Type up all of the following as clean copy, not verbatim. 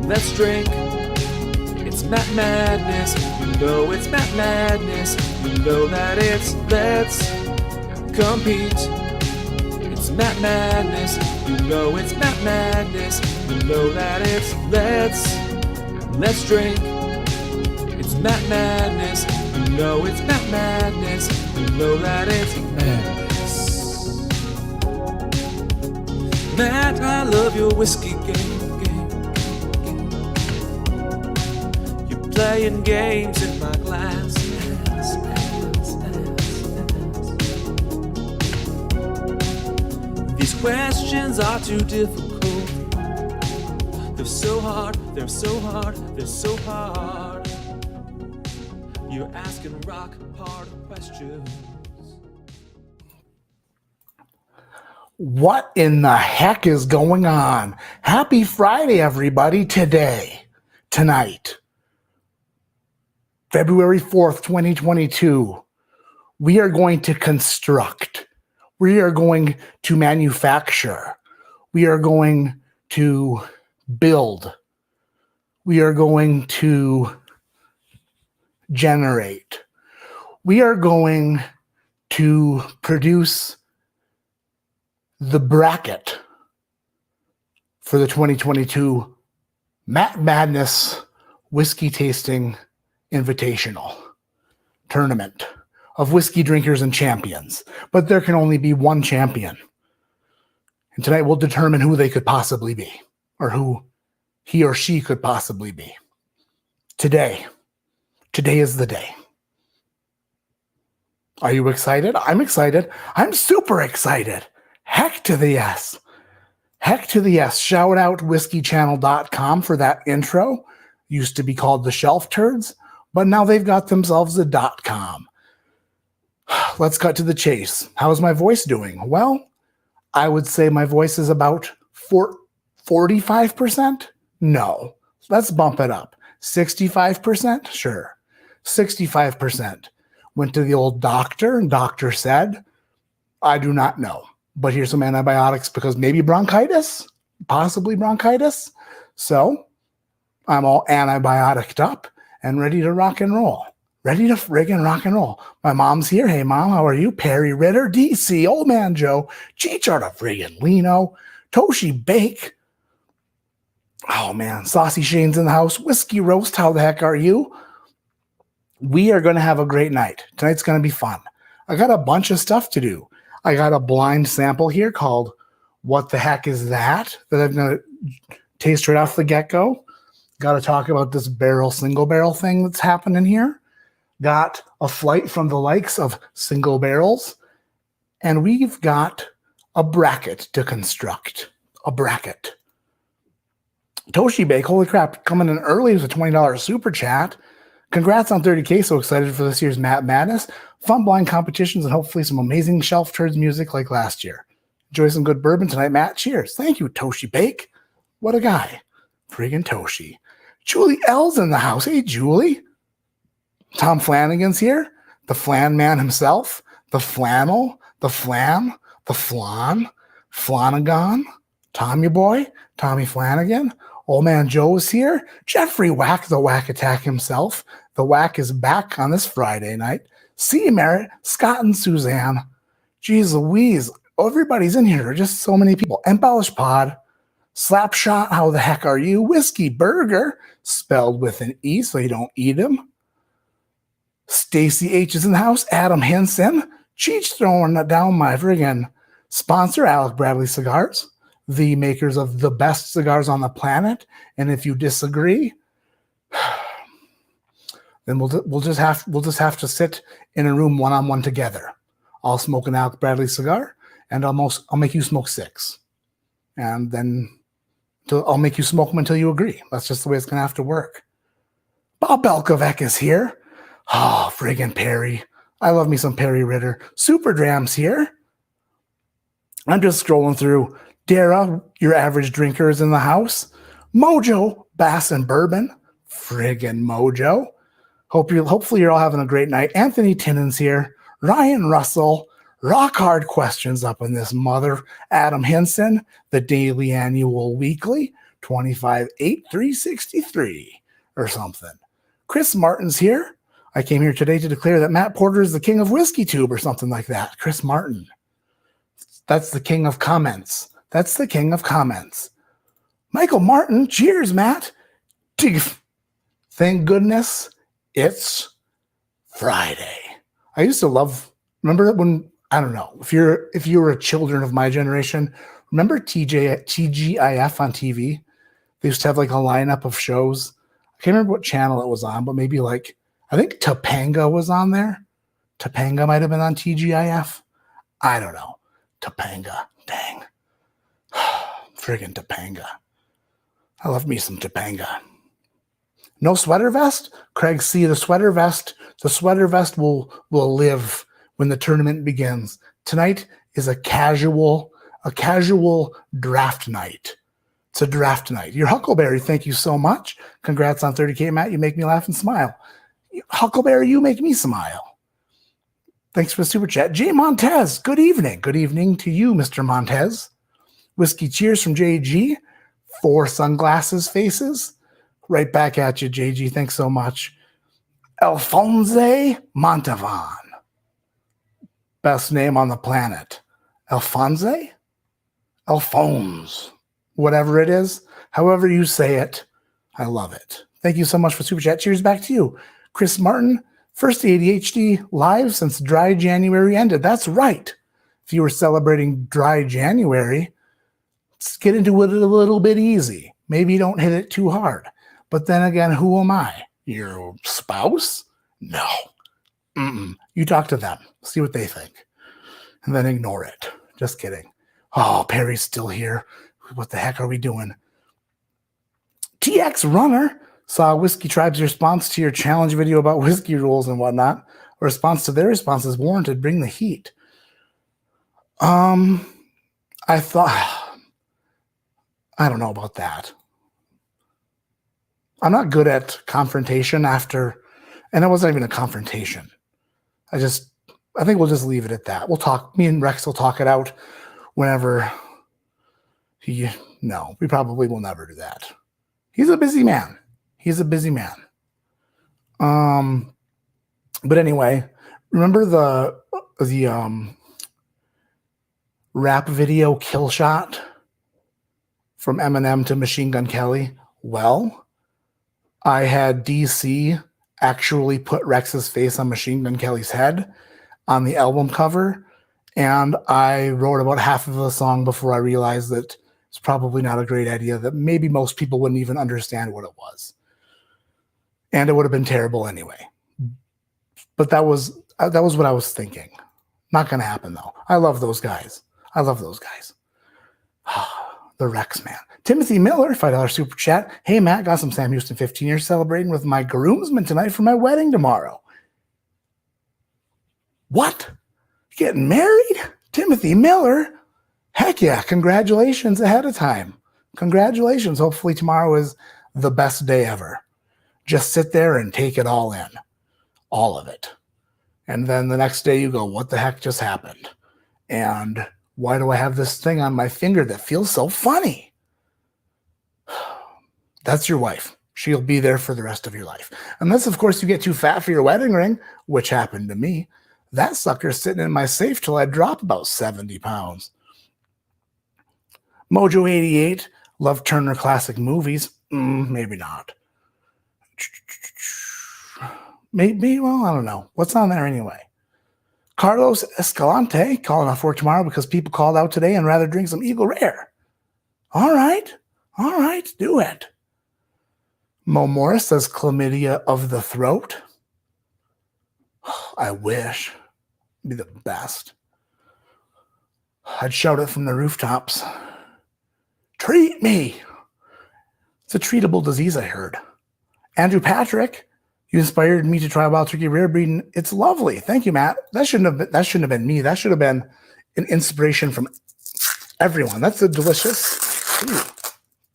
Let's drink. It's Matt Madness. You know it's Matt Madness. You know that it's let's compete. It's Matt Madness. You know it's Matt Madness. You know that it's let's drink. It's Matt Madness. You know it's Matt Madness. You know that it's madness. Matt, I love your whiskey game. Playing games in my glass. These questions are too difficult. They're so hard, they're so hard, they're so hard. You're asking rock hard questions. What in the heck is going on? Happy Friday, everybody. Tonight. February 4th, 2022, we are going to construct. We are going to manufacture. We are going to build. We are going to generate. We are going to produce the bracket for the 2022 Matt Madness Whiskey Tasting Invitational Tournament of whiskey drinkers and champions. But there can only be one champion. And tonight we'll determine who they could possibly be, or who he or she could possibly be. Today is the day. Are you excited? I'm excited. I'm super excited. Heck to the yes. Heck to the yes. Shout out whiskeychannel.com for that intro. Used to be called the Shelf Turds, but now they've got themselves a .com. Let's cut to the chase. How's my voice doing? Well, I would say my voice is about 45%. No, let's bump it up. 65%? Sure. 65%. Went to the old doctor, and doctor said, I do not know, but here's some antibiotics because maybe bronchitis, possibly bronchitis. So I'm all antibioticed up and ready to rock and roll. Ready to friggin' rock and roll. My mom's here. Hey, Mom, how are you? Perry Ritter, DC, Old Man Joe, Cheechar to friggin' Lino, Toshi Bake. Oh, man, Saucy Shane's in the house. Whiskey Roast, how the heck are you? We are going to have a great night. Tonight's going to be fun. I got a bunch of stuff to do. I got a blind sample here called What the Heck Is That I'm going to taste right off the get-go. Got to talk about this single barrel thing that's happening here. Got a flight from the likes of single barrels. And we've got a bracket to construct. A bracket. Toshi Bake, holy crap, coming in early with a $20 super chat. Congrats on 30K. So excited for this year's Matt Madness. Fun blind competitions and hopefully some amazing Shelf Turds music like last year. Enjoy some good bourbon tonight, Matt. Cheers. Thank you, Toshi Bake. What a guy. Friggin' Toshi. Julie L's in the house. Hey, Julie. Tom Flanagan's here. The Flan Man himself. The Flannel. The Flam. The Flan. Flanagan. Tommy Boy. Tommy Flanagan. Old Man Joe is here. Jeffrey Whack, the Whack Attack himself. The Whack is back on this Friday night. C. Merritt, Scott and Suzanne. Jeez Louise. Everybody's in here. Just so many people. Embellish Pod. Slapshot, how the heck are you? Whiskey Burger, spelled with an E so you don't eat him. Stacy H is in the house. Adam Henson. Cheech throwing down my friggin' sponsor, Alec Bradley Cigars. The makers of the best cigars on the planet. And if you disagree, then we'll just have to sit in a room one-on-one together. I'll smoke an Alec Bradley cigar, and I'll make you smoke 6. And then I'll make you smoke them until you agree. That's just the way it's going to have to work. Bob Belkovec is here. Oh, friggin' Perry. I love me some Perry Ritter. Super Dram's here. I'm just scrolling through Dara, your average drinker, is in the house. Mojo, Bass and Bourbon. Friggin' Mojo. Hopefully you're all having a great night. Anthony Tinnan's here. Ryan Russell. Rock hard questions up in this mother. Adam Henson, the daily, annual, weekly. 25-8-363 or something. Chris Martin's here. I came here today to declare that Matt Porter is the king of Whiskey Tube or something like that. Chris Martin. That's the king of comments. That's the king of comments. Michael Martin. Cheers, Matt. Thank goodness it's Friday. I used to love, remember when, I don't know, if you were a children of my generation, remember TGIF on TV? They used to have like a lineup of shows. I can't remember what channel it was on, but maybe like, I think Topanga was on there. Topanga might have been on TGIF. I don't know. Topanga. Dang. Friggin' Topanga. I love me some Topanga. No sweater vest? Craig C., the sweater vest will live when the tournament begins. Tonight is a casual draft night. It's a draft night. Your Huckleberry, thank you so much. Congrats on 30K, Matt. You make me laugh and smile. Huckleberry, you make me smile. Thanks for the super chat. Jay Montez, good evening. Good evening to you, Mr. Montez. Whiskey cheers from JG. 4 sunglasses faces. Right back at you, JG. Thanks so much. Alphonse Montavon. Best name on the planet. Alphonse? Alphonse. Whatever it is, however you say it, I love it. Thank you so much for super chat. Cheers back to you. Chris Martin, first ADHD live since dry January ended. That's right. If you were celebrating dry January, let's get into it a little bit easy. Maybe you don't hit it too hard. But then again, who am I? Your spouse? No. You talk to them. See what they think. And then ignore it. Just kidding. Oh, Perry's still here. What the heck are we doing? TX Runner saw Whiskey Tribe's response to your challenge video about whiskey rules and whatnot. A response to their response is warranted. Bring the heat. I don't know about that. I'm not good at confrontation after, and it wasn't even a confrontation. I think we'll just leave it at that. We'll talk, me and Rex will talk it out whenever no, we probably will never do that. He's a busy man. But anyway, remember the rap video Kill Shot from Eminem to Machine Gun Kelly? Well, I had DC actually put Rex's face on Machine Gun Kelly's head on the album cover, and I wrote about half of the song before I realized that it's probably not a great idea, that maybe most people wouldn't even understand what it was. And it would have been terrible anyway. But that was what I was thinking. Not going to happen, though. I love those guys. The Rex man. Timothy Miller, $5 super chat. Hey, Matt, got some Sam Houston 15 years celebrating with my groomsmen tonight for my wedding tomorrow. What? Getting married? Timothy Miller? Heck yeah. Congratulations ahead of time. Congratulations. Hopefully tomorrow is the best day ever. Just sit there and take it all in. All of it. And then the next day you go, what the heck just happened? And why do I have this thing on my finger that feels so funny? That's your wife. She'll be there for the rest of your life. Unless, of course, you get too fat for your wedding ring, which happened to me. That sucker's sitting in my safe till I drop about 70 pounds. Mojo 88, love Turner Classic Movies. Maybe not. Maybe, well, I don't know. What's on there anyway? Carlos Escalante, calling off work tomorrow because people called out today and rather drink some Eagle Rare. All right, do it. Mo Morris says chlamydia of the throat. I wish. It'd be the best. I'd shout it from the rooftops. Treat me. It's a treatable disease, I heard. Andrew Patrick, you inspired me to try Wild Turkey Rare Breed. It's lovely. Thank you, Matt. That shouldn't have been me. That should have been an inspiration from everyone. That's a delicious. Ooh,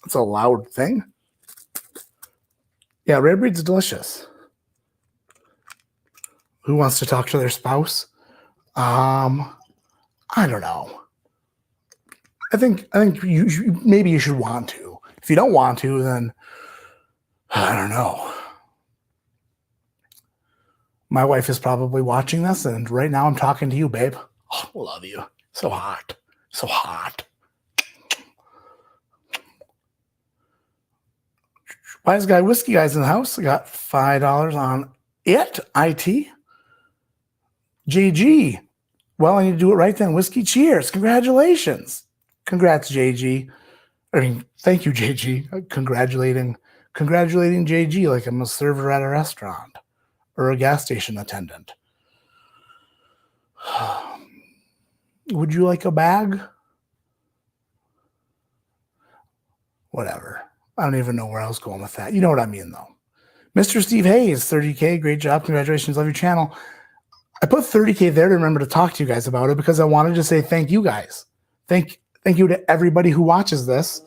that's a loud thing. Yeah, rare breed's delicious. Who wants to talk to their spouse? I don't know. I think maybe you should want to. If you don't want to, then I don't know. My wife is probably watching this, and right now I'm talking to you, babe. Oh, love you. So hot. So hot. Wise Guy Whiskey Guys in the house. I got $5 on it. IT. JG. Well, I need to do it right then. Whiskey cheers. Congratulations. Congrats, JG. I mean, thank you, JG. Congratulating JG like I'm a server at a restaurant or a gas station attendant. Would you like a bag? Whatever. I don't even know where I was going with that. You know what I mean, though. Mr. Steve Hayes, 30K. Great job. Congratulations. Love your channel. I put 30K there to remember to talk to you guys about it because I wanted to say thank you guys. Thank you to everybody who watches this.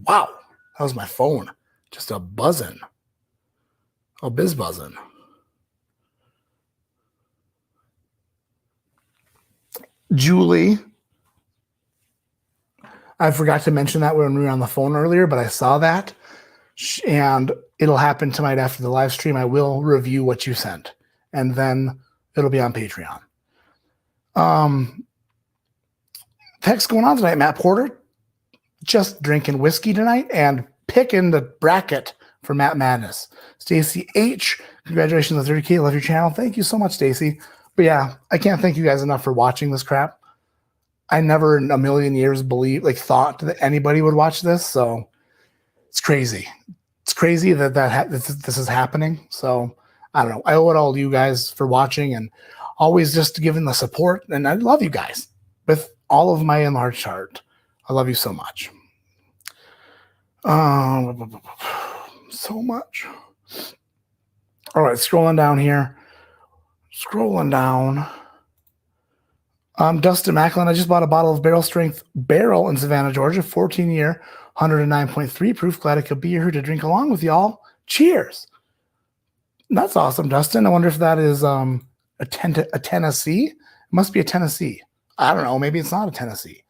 Wow. That was my phone. Just a buzzing. A biz buzzing. Julie. I forgot to mention that when we were on the phone earlier, but I saw that. And it'll happen tonight after the live stream. I will review what you sent. And then it'll be on Patreon. Text going on tonight, Matt Porter. Just drinking whiskey tonight and picking the bracket for Matt Madness. Stacy H. Congratulations on 30K. Love your channel. Thank you so much, Stacy. But yeah, I can't thank you guys enough for watching this crap. I never in a million years thought that anybody would watch this. So it's crazy. It's crazy that this is happening. So I don't know. I owe it all to you guys for watching and always just giving the support. And I love you guys with all of my enlarged heart. I love you so much. So much. All right, scrolling down here. Scrolling down. Dustin Macklin, I just bought a bottle of barrel strength barrel in Savannah, Georgia, 14-year, 109.3 proof. Glad I could be here to drink along with y'all. Cheers. That's awesome, Dustin. I wonder if that is a Tennessee. It must be a Tennessee. I don't know. Maybe it's not a Tennessee.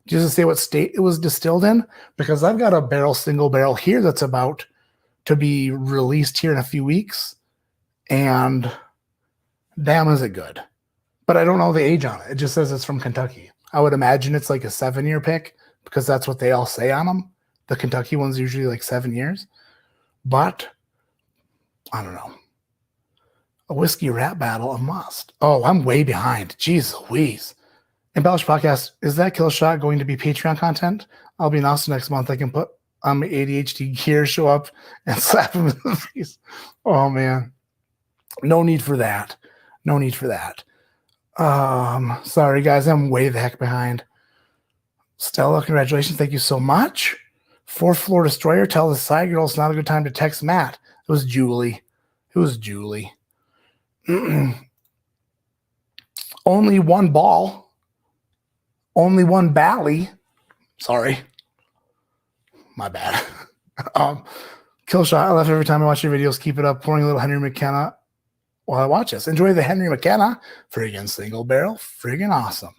Does it say what state it was distilled in? Because I've got a single barrel here that's about to be released here in a few weeks. And damn, is it good. But I don't know the age on it. It just says it's from Kentucky. I would imagine it's like a 7-year pick because that's what they all say on them. The Kentucky one's usually like 7 years. But I don't know. A whiskey rap battle, a must. Oh, I'm way behind. Jeez Louise. Embellish Podcast, is that kill shot going to be Patreon content? I'll be in Austin next month. I can put on my ADHD gear, show up, and slap him in the face. Oh, man. No need for that. No need for that. Sorry, guys. I'm way the heck behind. Stella, congratulations. Thank you so much. Fourth Floor Destroyer, tell the side girl it's not a good time to text Matt. It was Julie. It was Julie. Only one ball. Only one bally. Sorry. My bad. Kill shot. I laugh every time I watch your videos. Keep it up. Pouring a little Henry McKenna while I watch this. Enjoy the Henry McKenna. Friggin' single barrel. Friggin' awesome.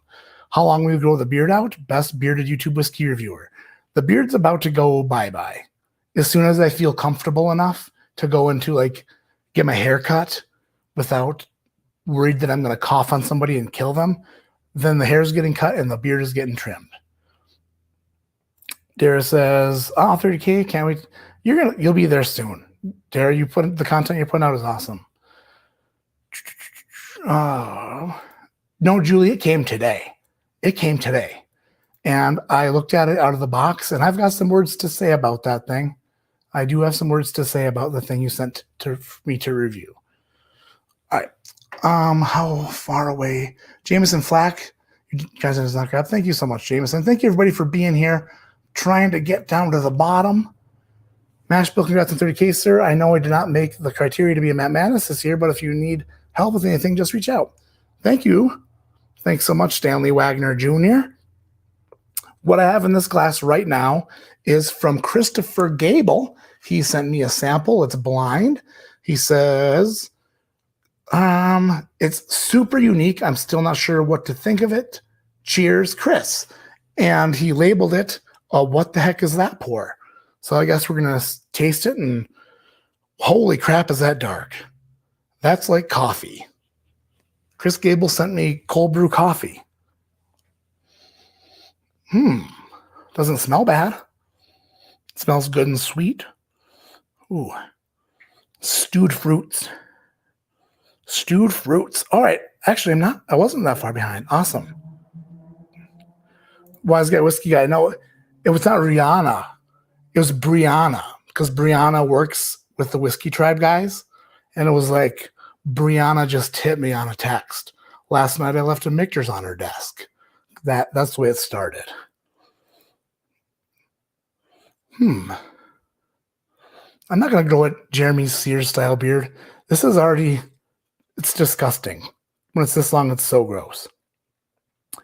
How long will you grow the beard out? Best bearded YouTube whiskey reviewer. The beard's about to go bye-bye. As soon as I feel comfortable enough to go into get my hair cut without worried that I'm going to cough on somebody and kill them, then the hair's getting cut and the beard is getting trimmed. Dara says, 30K, can't wait. You'll be there soon. Dara, the content you're putting out is awesome. No, Julie, it came today. It came today. And I looked at it out of the box, and I've got some words to say about that thing. I do have some words to say about the thing you sent to me to review. All right. How far away? Jameson Flack, you guys have not grabbed. Thank you so much, Jameson. Thank you, everybody, for being here, trying to get down to the bottom. Mash Bill, congrats on 30K, sir. I know I did not make the criteria to be a Matt Madness this year, but if you need help with anything, just reach out. Thank you. Thanks so much, Stanley Wagner Jr. What I have in this glass right now is from Christopher Gable. He sent me a sample. It's blind. He says, it's super unique. I'm still not sure what to think of it. Cheers, Chris. And he labeled it, what the heck is that pour? So I guess we're going to taste it, and holy crap, is that dark. That's like coffee. Chris Gable sent me cold brew coffee. Doesn't smell bad. It smells good and sweet. Ooh. Stewed fruits. Stewed fruits. All right. Actually, I wasn't that far behind. Awesome. Wise Guy Whiskey Guy. No, it was not Rihanna. It was Brianna, because Brianna works with the Whiskey Tribe guys. And it was like, Brianna just hit me on a text. Last night I left a Michter's on her desk. That's the way it started. I'm not going to go with Jeremy's Sears style beard. This is already, it's disgusting. When it's this long, it's so gross.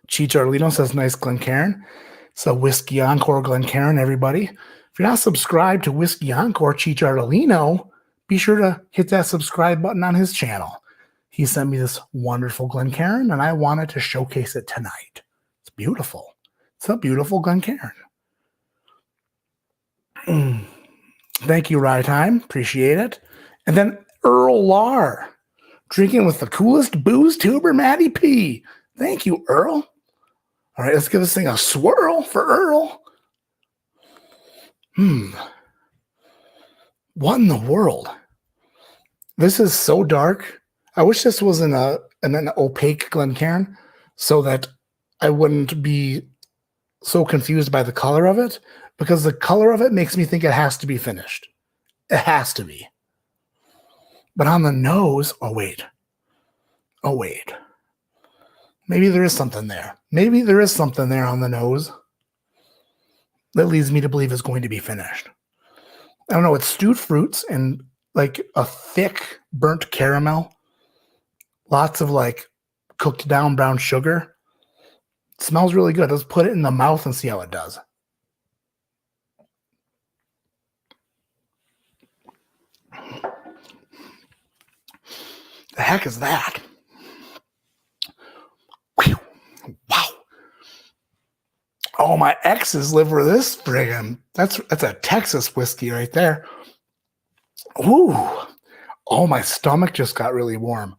Cheech Arlino says, nice Glencairn. So Whiskey Encore Glencairn, everybody. If you're not subscribed to Whiskey Encore, Cheech Arlino, be sure to hit that subscribe button on his channel. He sent me this wonderful Glencairn, and I wanted to showcase it tonight. It's beautiful. It's a beautiful Glencairn. Thank you, Rye Time. Appreciate it. And then Earl Lar, drinking with the coolest booze tuber, Matty P. Thank you, Earl. All right, let's give this thing a swirl for Earl. What in the world? This is so dark. I wish this was in an opaque Glencairn so that I wouldn't be so confused by the color of it, because the color of it makes me think it has to be finished. It has to be. But on the nose, oh wait. Maybe there is something there. Maybe there is something there on the nose that leads me to believe it's going to be finished. I don't know. It's stewed fruits and like a thick burnt caramel. Lots of like cooked down brown sugar. It smells really good. Let's put it in the mouth and see how it does. The heck is that? Whew. Wow. Oh, my exes live for this friggin'. That's a Texas whiskey right there. Ooh. Oh, my stomach just got really warm.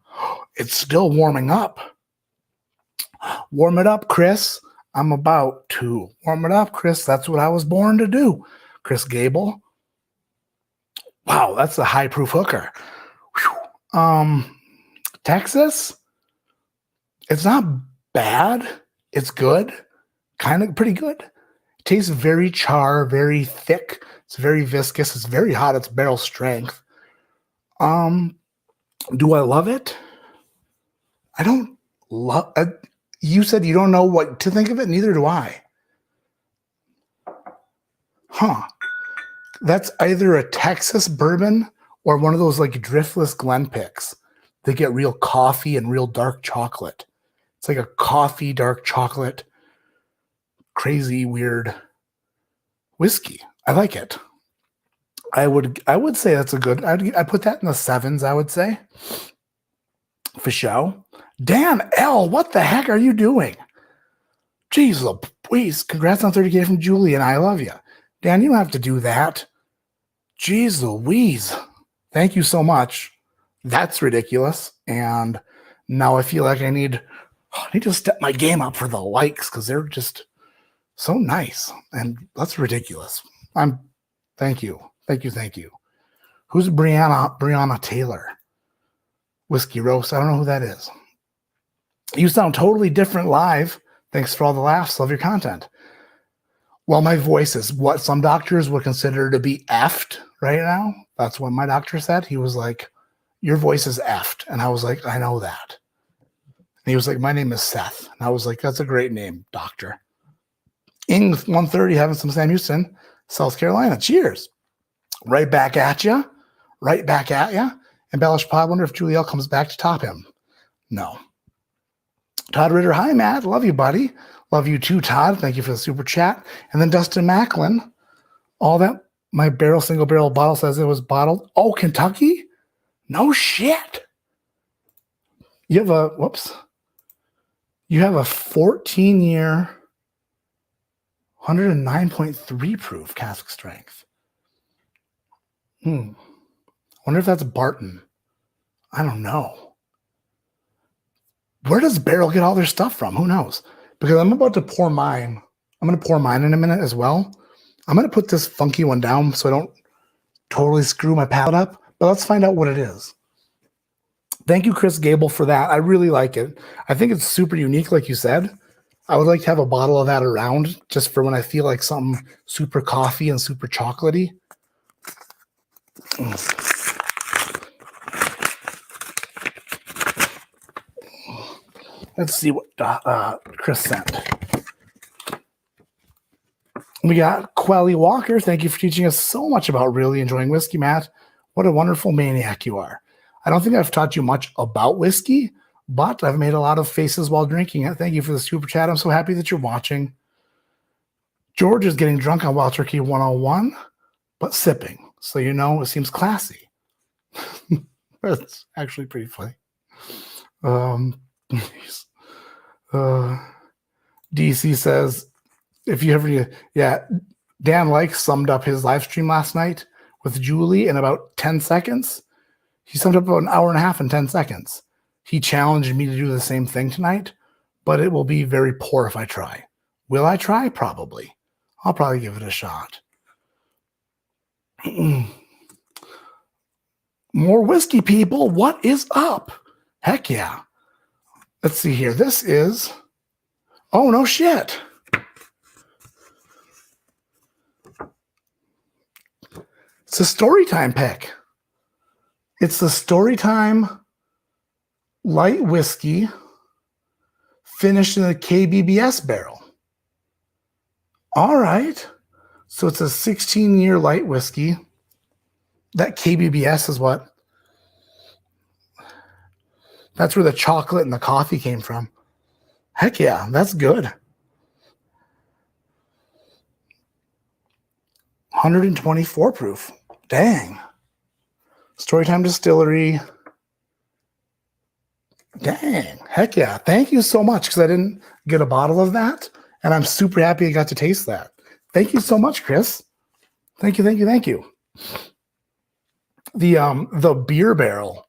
It's still warming up. Warm it up, Chris. I'm about to warm it up, Chris. That's what I was born to do. Chris Gable. Wow, that's a high proof hooker. Whew. Texas. It's not bad. It's good. Kind of pretty good. It tastes very char, very thick. It's very viscous. It's very hot. It's barrel strength. Do I love it? I don't love it. You said you don't know what to think of it. Neither do I. That's either a Texas bourbon or one of those like driftless Glen picks. They get real coffee and real dark chocolate. It's like a coffee, dark chocolate, crazy, weird whiskey. I like it. I would say that's a good. I'd put that in the 7s. I would say for show. Dan L, what the heck are you doing? Jeez, please, congrats on 30K from Julie, and I love you. Dan, you don't have to do that. Jeez Louise. Thank you so much. That's ridiculous. And now I feel like I need to step my game up for the likes because they're just so nice. And that's ridiculous. Thank you. Who's Brianna Taylor? Whiskey Roast. I don't know who that is. You sound totally different live. Thanks for all the laughs. Love your content. Well, my voice is what some doctors would consider to be effed right now. That's what my doctor said. He was like, your voice is effed. And I was like, I know that. And he was like, my name is Seth. And I was like, that's a great name, doctor. Ing 130 having some Sam Houston, South Carolina. Cheers. Right back at you. Embellish Pod, wonder if Juliel comes back to top him. No. Todd Ritter, hi, Matt. Love you, buddy. Love you too, Todd. Thank you for the super chat. And then Dustin Macklin, all that my single barrel bottle says it was bottled. Oh, Kentucky? No shit. You have a 14-year, 109.3 proof cask strength. Wonder if that's Barton. I don't know. Where does Barrel get all their stuff from? Who knows? Because I'm about to pour mine. I'm going to pour mine in a minute as well. I'm going to put this funky one down so I don't totally screw my palate up. But let's find out what it is. Thank you, Chris Gable, for that. I really like it. I think it's super unique, like you said. I would like to have a bottle of that around just for when I feel like something super coffee and super chocolatey. Let's see what Chris sent. We got Quelly Walker. Thank you for teaching us so much about really enjoying whiskey, Matt. What a wonderful maniac you are. I don't think I've taught you much about whiskey, but I've made a lot of faces while drinking it. Thank you for the super chat. I'm so happy that you're watching. George is getting drunk on Wild Turkey 101, but sipping. So you know it seems classy. That's actually pretty funny. DC says, if you ever, Dan Like summed up his live stream last night with Julie in about 10 seconds. He summed up about an hour and a half in 10 seconds. He challenged me to do the same thing tonight, but it will be very poor if I try. Will I try? Probably. I'll probably give it a shot. More whiskey, people. What is up? Heck yeah. Let's see here. This is... Oh, no shit. It's a Storytime pick. It's the Storytime light whiskey finished in a KBBS barrel. All right. So it's a 16-year light whiskey. That KBBS is what? That's where the chocolate and the coffee came from. Heck yeah, that's good. 124 proof. Dang. Storytime Distillery. Dang. Heck yeah. Thank you so much, because I didn't get a bottle of that, and I'm super happy I got to taste that. Thank you so much, Chris. Thank you, thank you, thank you. The beer barrel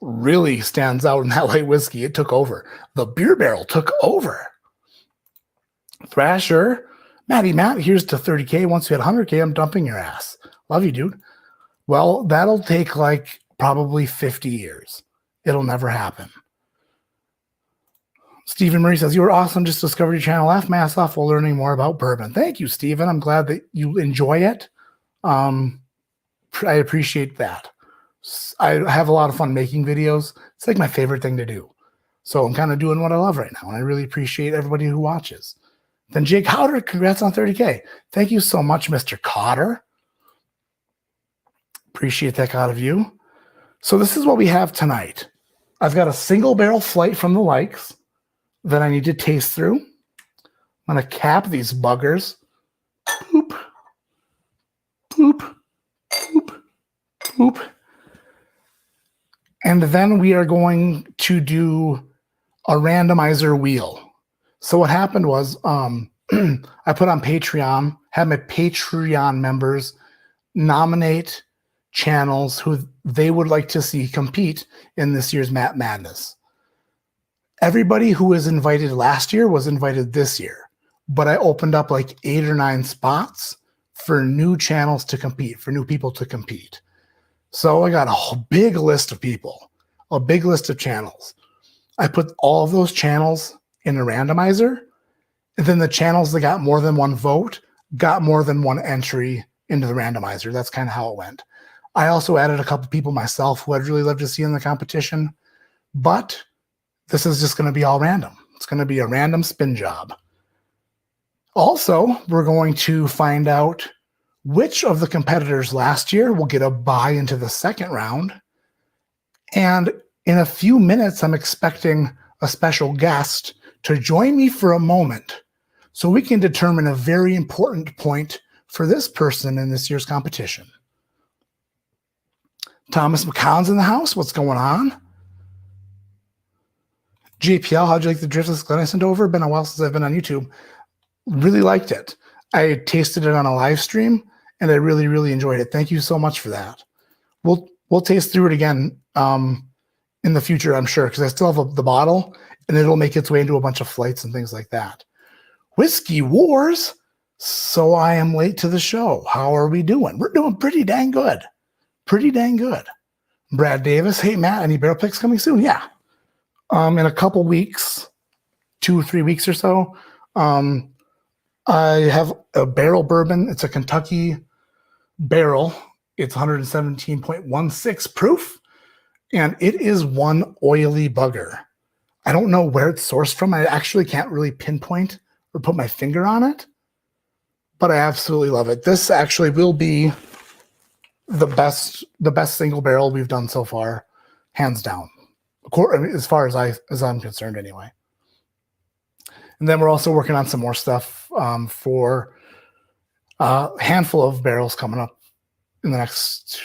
really stands out in that light whiskey. It took over. The beer barrel took over. Thrasher. Matt, here's to 30K. Once you hit 100K, I'm dumping your ass. Love you, dude. Well, that'll take like probably 50 years. It'll never happen. Stephen Murray says, you were awesome. Just discovered your channel. Laugh my ass off while learning more about bourbon. Thank you, Stephen. I'm glad that you enjoy it. I appreciate that. I have a lot of fun making videos. It's like my favorite thing to do. So I'm kind of doing what I love right now, and I really appreciate everybody who watches. Then Jake Howder, congrats on 30K. Thank you so much, Mr. Cotter. Appreciate that out of you. So this is what we have tonight. I've got a single barrel flight from the likes that I need to taste through. I'm going to cap these buggers. Boop. Boop. Boop. Boop. And then we are going to do a randomizer wheel. So what happened was I put on Patreon, had my Patreon members nominate channels who they would like to see compete in this year's Matt Madness. Everybody who was invited last year was invited this year, but I opened up like 8 or 9 spots for new channels to compete, for new people to compete. So I got a big list of people, a big list of channels. I put all of those channels in a randomizer, and then the channels that got more than one vote got more than one entry into the randomizer. That's kind of how it went. I also added a couple people myself who I'd really love to see in the competition, but this is just going to be all random. It's going to be a random spin job. Also, we're going to find out which of the competitors last year will get a bye into the second round. And in a few minutes, I'm expecting a special guest to join me for a moment so we can determine a very important point for this person in this year's competition. Thomas McConn's in the house. What's going on? JPL, how'd you like the Driftless Glen I sent over? Been a while since I've been on YouTube. Really liked it. I tasted it on a live stream, and I really, really enjoyed it. Thank you so much for that. We'll taste through it again in the future, I'm sure, because I still have the bottle, and it'll make its way into a bunch of flights and things like that. Whiskey Wars. So I am late to the show. How are we doing? We're doing pretty dang good. Pretty dang good. Brad Davis. Hey, Matt, any barrel picks coming soon? Yeah. In a couple weeks, 2 or 3 weeks or so, I have a barrel bourbon. It's a Kentucky barrel. It's 117.16 proof, and it is one oily bugger. I don't know where it's sourced from. I actually can't really pinpoint or put my finger on it, but I absolutely love it. This actually will be the best single barrel we've done so far, hands down, as far as I'm concerned anyway. And then we're also working on some more stuff for a handful of barrels coming up in the next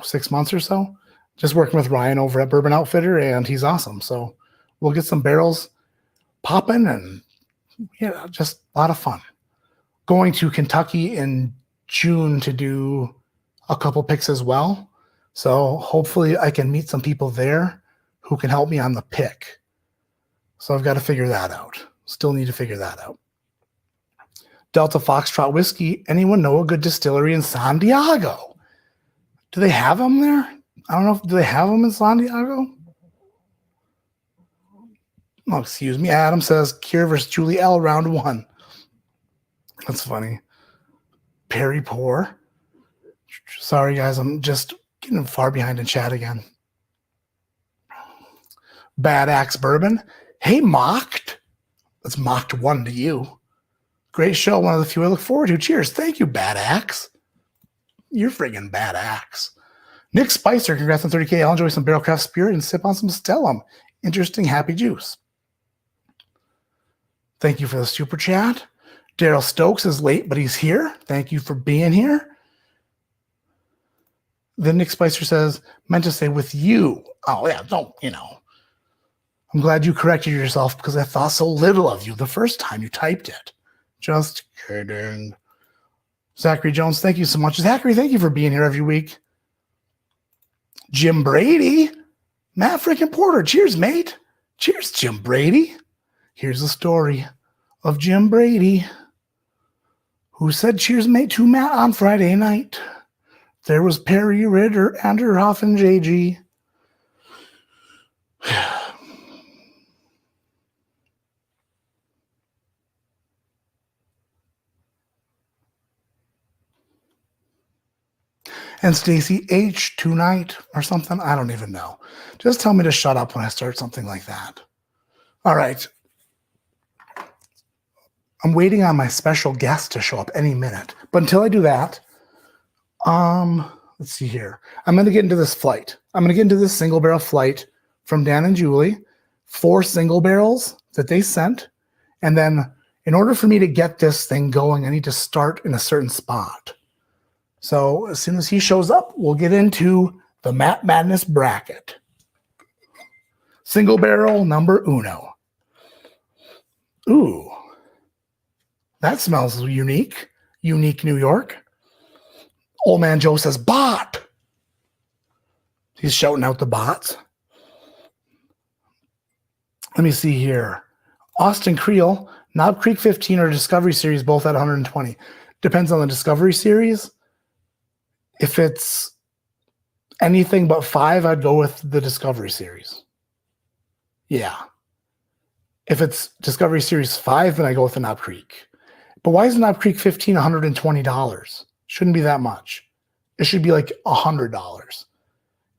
6 months or so. Just working with Ryan over at Bourbon Outfitter, and he's awesome. So we'll get some barrels popping, and just a lot of fun. Going to Kentucky in June to do a couple picks as well. So hopefully I can meet some people there who can help me on the pick. So I've got to figure that out. Still need to figure that out. Delta Foxtrot Whiskey. Anyone know a good distillery in San Diego? Do they have them there? I don't know. Do they have them in San Diego? Oh, excuse me. Adam says Kier versus Julie L. round 1. That's funny. Perry Poor. Sorry, guys. I'm just getting far behind in chat again. Bad Axe Bourbon. Hey, Mocked. That's Mocked 1 to you. Great show. One of the few I look forward to. Cheers. Thank you, Bad Axe. You're friggin' Bad Axe. Nick Spicer. Congrats on 30K. I'll enjoy some Barrel Craft Spirit and sip on some Stellum. Interesting, happy juice. Thank you for the super chat. Daryl Stokes is late, but he's here. Thank you for being here. Then Nick Spicer says, meant to say with you. Oh, yeah, don't. I'm glad you corrected yourself because I thought so little of you the first time you typed it. Just kidding. Zachary Jones, thank you so much. Zachary, thank you for being here every week. Jim Brady. Matt freaking Porter. Cheers, mate. Cheers, Jim Brady. Here's the story of Jim Brady, who said cheers, mate, to Matt on Friday night. There was Perry Ritter, Andrew Hoff, and JG. And Stacy H tonight or something. I don't even know. Just tell me to shut up when I start something like that. All right. I'm waiting on my special guest to show up any minute. But until I do that, let's see here. I'm going to get into this flight. I'm going to get into this single barrel flight from Dan and Julie. 4 single barrels that they sent. And then in order for me to get this thing going, I need to start in a certain spot. So as soon as he shows up, we'll get into the Matt Madness bracket. Single barrel number uno. Ooh. That smells unique. Unique New York. Old man Joe says bot. He's shouting out the bots. Let me see here. Austin Creel, Knob Creek 15 or Discovery Series, both at 120. Depends on the Discovery Series. If it's anything but 5, I'd go with the Discovery Series. Yeah. If it's Discovery Series 5, then I go with the Knob Creek. But why is Knob Creek 15 $120? Shouldn't be that much. It should be like $100.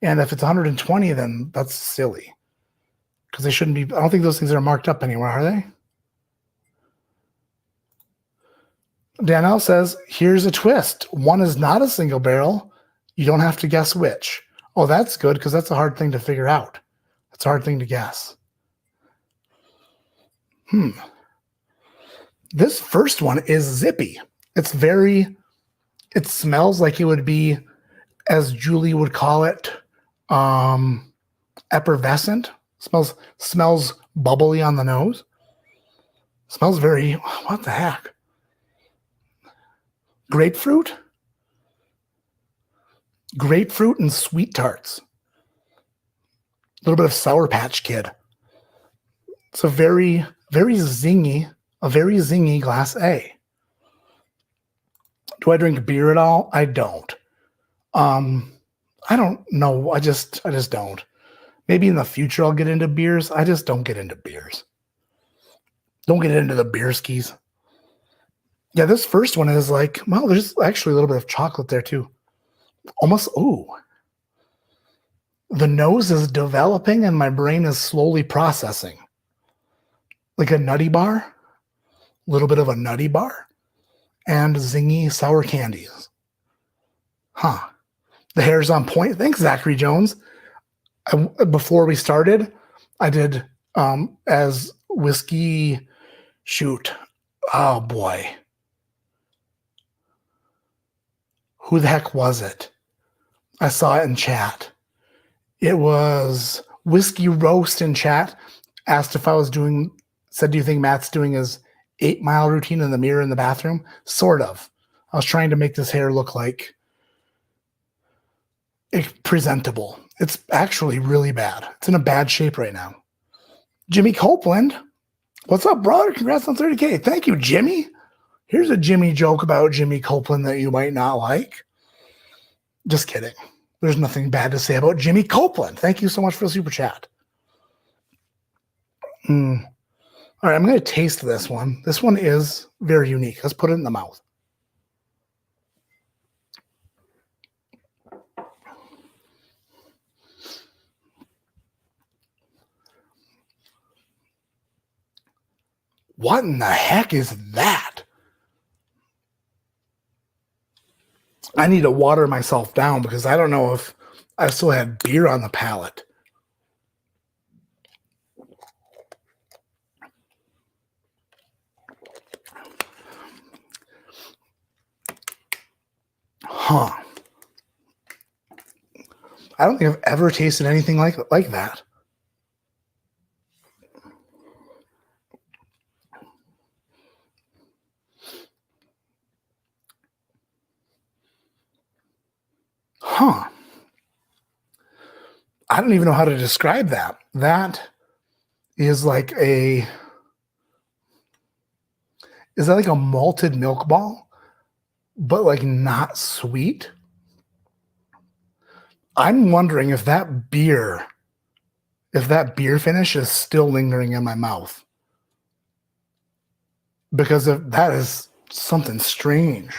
And if it's 120, then that's silly. Because they shouldn't be. I don't think those things are marked up anywhere, are they? Danielle says, here's a twist. One is not a single barrel. You don't have to guess which. Oh, that's good because that's a hard thing to figure out. That's a hard thing to guess. This first one is zippy. It smells like it would be, as Julie would call it, effervescent. Smells bubbly on the nose. Smells very, what the heck? Grapefruit? Grapefruit and sweet tarts. A little bit of Sour Patch Kid. It's a very zingy Glass A. Do I drink beer at all? I don't. I don't know. I just don't. Maybe in the future I'll get into beers. I just don't get into beers. Don't get into the beer skis. Yeah, this first one is like, well, there's actually a little bit of chocolate there too. Almost, ooh. The nose is developing and my brain is slowly processing. Like a nutty bar. A little bit of a nutty bar. And zingy sour candies. Huh. The hair's on point. Thanks, Zachary Jones. Before we started, I did as whiskey shoot. Oh boy. Who the heck was it? I saw it in chat. It was Whiskey Roast in chat. Asked if I was said, do you think Matt's doing his 8-mile routine in the mirror in the bathroom? Sort of. I was trying to make this hair look like presentable. It's actually really bad. It's in a bad shape right now. Jimmy Copeland. What's up, brother? Congrats on 30K. Thank you, Jimmy. Here's a Jimmy joke about Jimmy Copeland that you might not like. Just kidding. There's nothing bad to say about Jimmy Copeland. Thank you so much for the super chat. All right, I'm going to taste this one. This one is very unique. Let's put it in the mouth. What in the heck is that? I need to water myself down because I don't know if I still had beer on the palate. Huh. I don't think I've ever tasted anything like that. Huh. I don't even know how to describe that. That is like is that like a malted milk ball, but like not sweet? I'm wondering if that beer finish is still lingering in my mouth. Because that is something strange.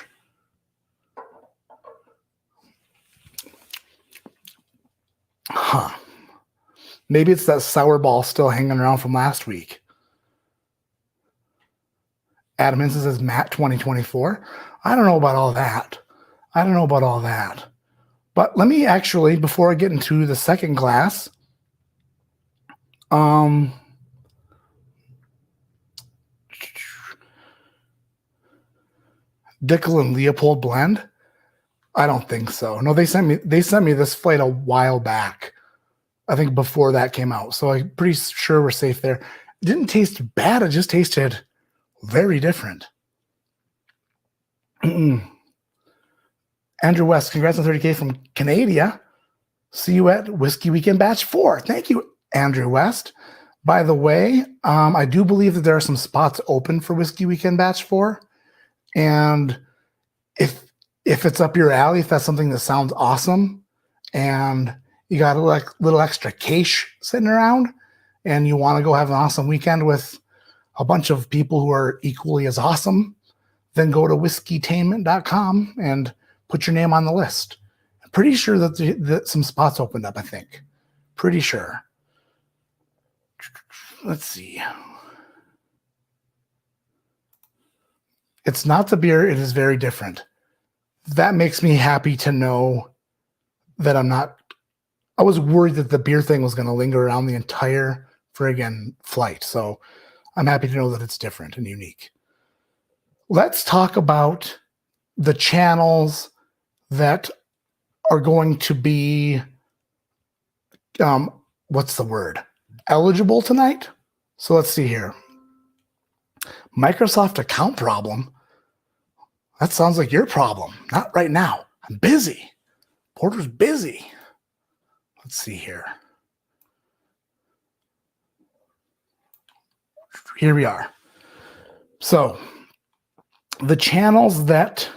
Huh. Maybe it's that sour ball still hanging around from last week. Adam Hinson says Matt 2024. I don't know about all that. But let me actually, before I get into the second glass, Dickel and Leopold blend. I don't think so. No, they sent me this flight a while back. I think before that came out. So I'm pretty sure we're safe there. It didn't taste bad. It just tasted very different. Andrew West, congrats on 30K from Canada. See you at Whiskey Weekend Batch 4. Thank you, Andrew West. By the way, I do believe that there are some spots open for Whiskey Weekend Batch 4. And if it's up your alley, if that's something that sounds awesome, and you got a little extra cash sitting around, and you want to go have an awesome weekend with a bunch of people who are equally as awesome, then go to whiskeytainment.com and put your name on the list. I'm pretty sure that some spots opened up, I think. Pretty sure. Let's see. It's not the beer. It is very different. That makes me happy to know that I was worried that the beer thing was going to linger around the entire friggin' flight. So I'm happy to know that it's different and unique. Let's talk about the channels that are going to be, what's the word? Eligible tonight. So let's see here. Microsoft account problem. That sounds like your problem. Not right now. I'm busy. Porter's busy. Let's see here. Here we are. So the channels that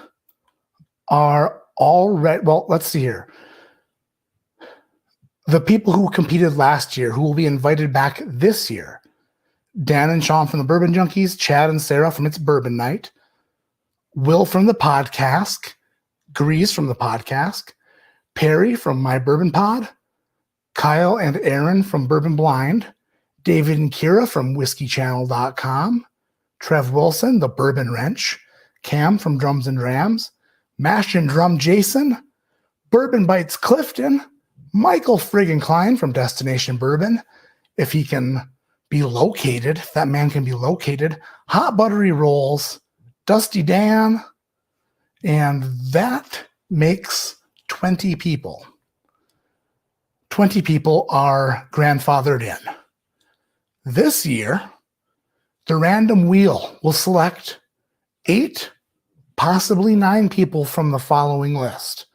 are already, well, let's see here. The people who competed last year, who will be invited back this year. Dan and Sean from the Bourbon Junkies, Chad and Sarah from It's Bourbon Night, Will from the podcast, Grease from the podcast, Perry from My Bourbon Pod, Kyle and Aaron from Bourbon Blind, David and Kira from whiskeychannel.com, Trev Wilson, the Bourbon Wrench, Cam from Drums and Drams, Mash and Drum Jason, Bourbon Bites Clifton, Michael friggin' Klein from Destination Bourbon, if he can be located, if that man can be located, Hot Buttery Rolls, Dusty Dan, and that makes 20 people. 20 people are grandfathered in. This year, the random wheel will select 8, possibly 9 people from the following list.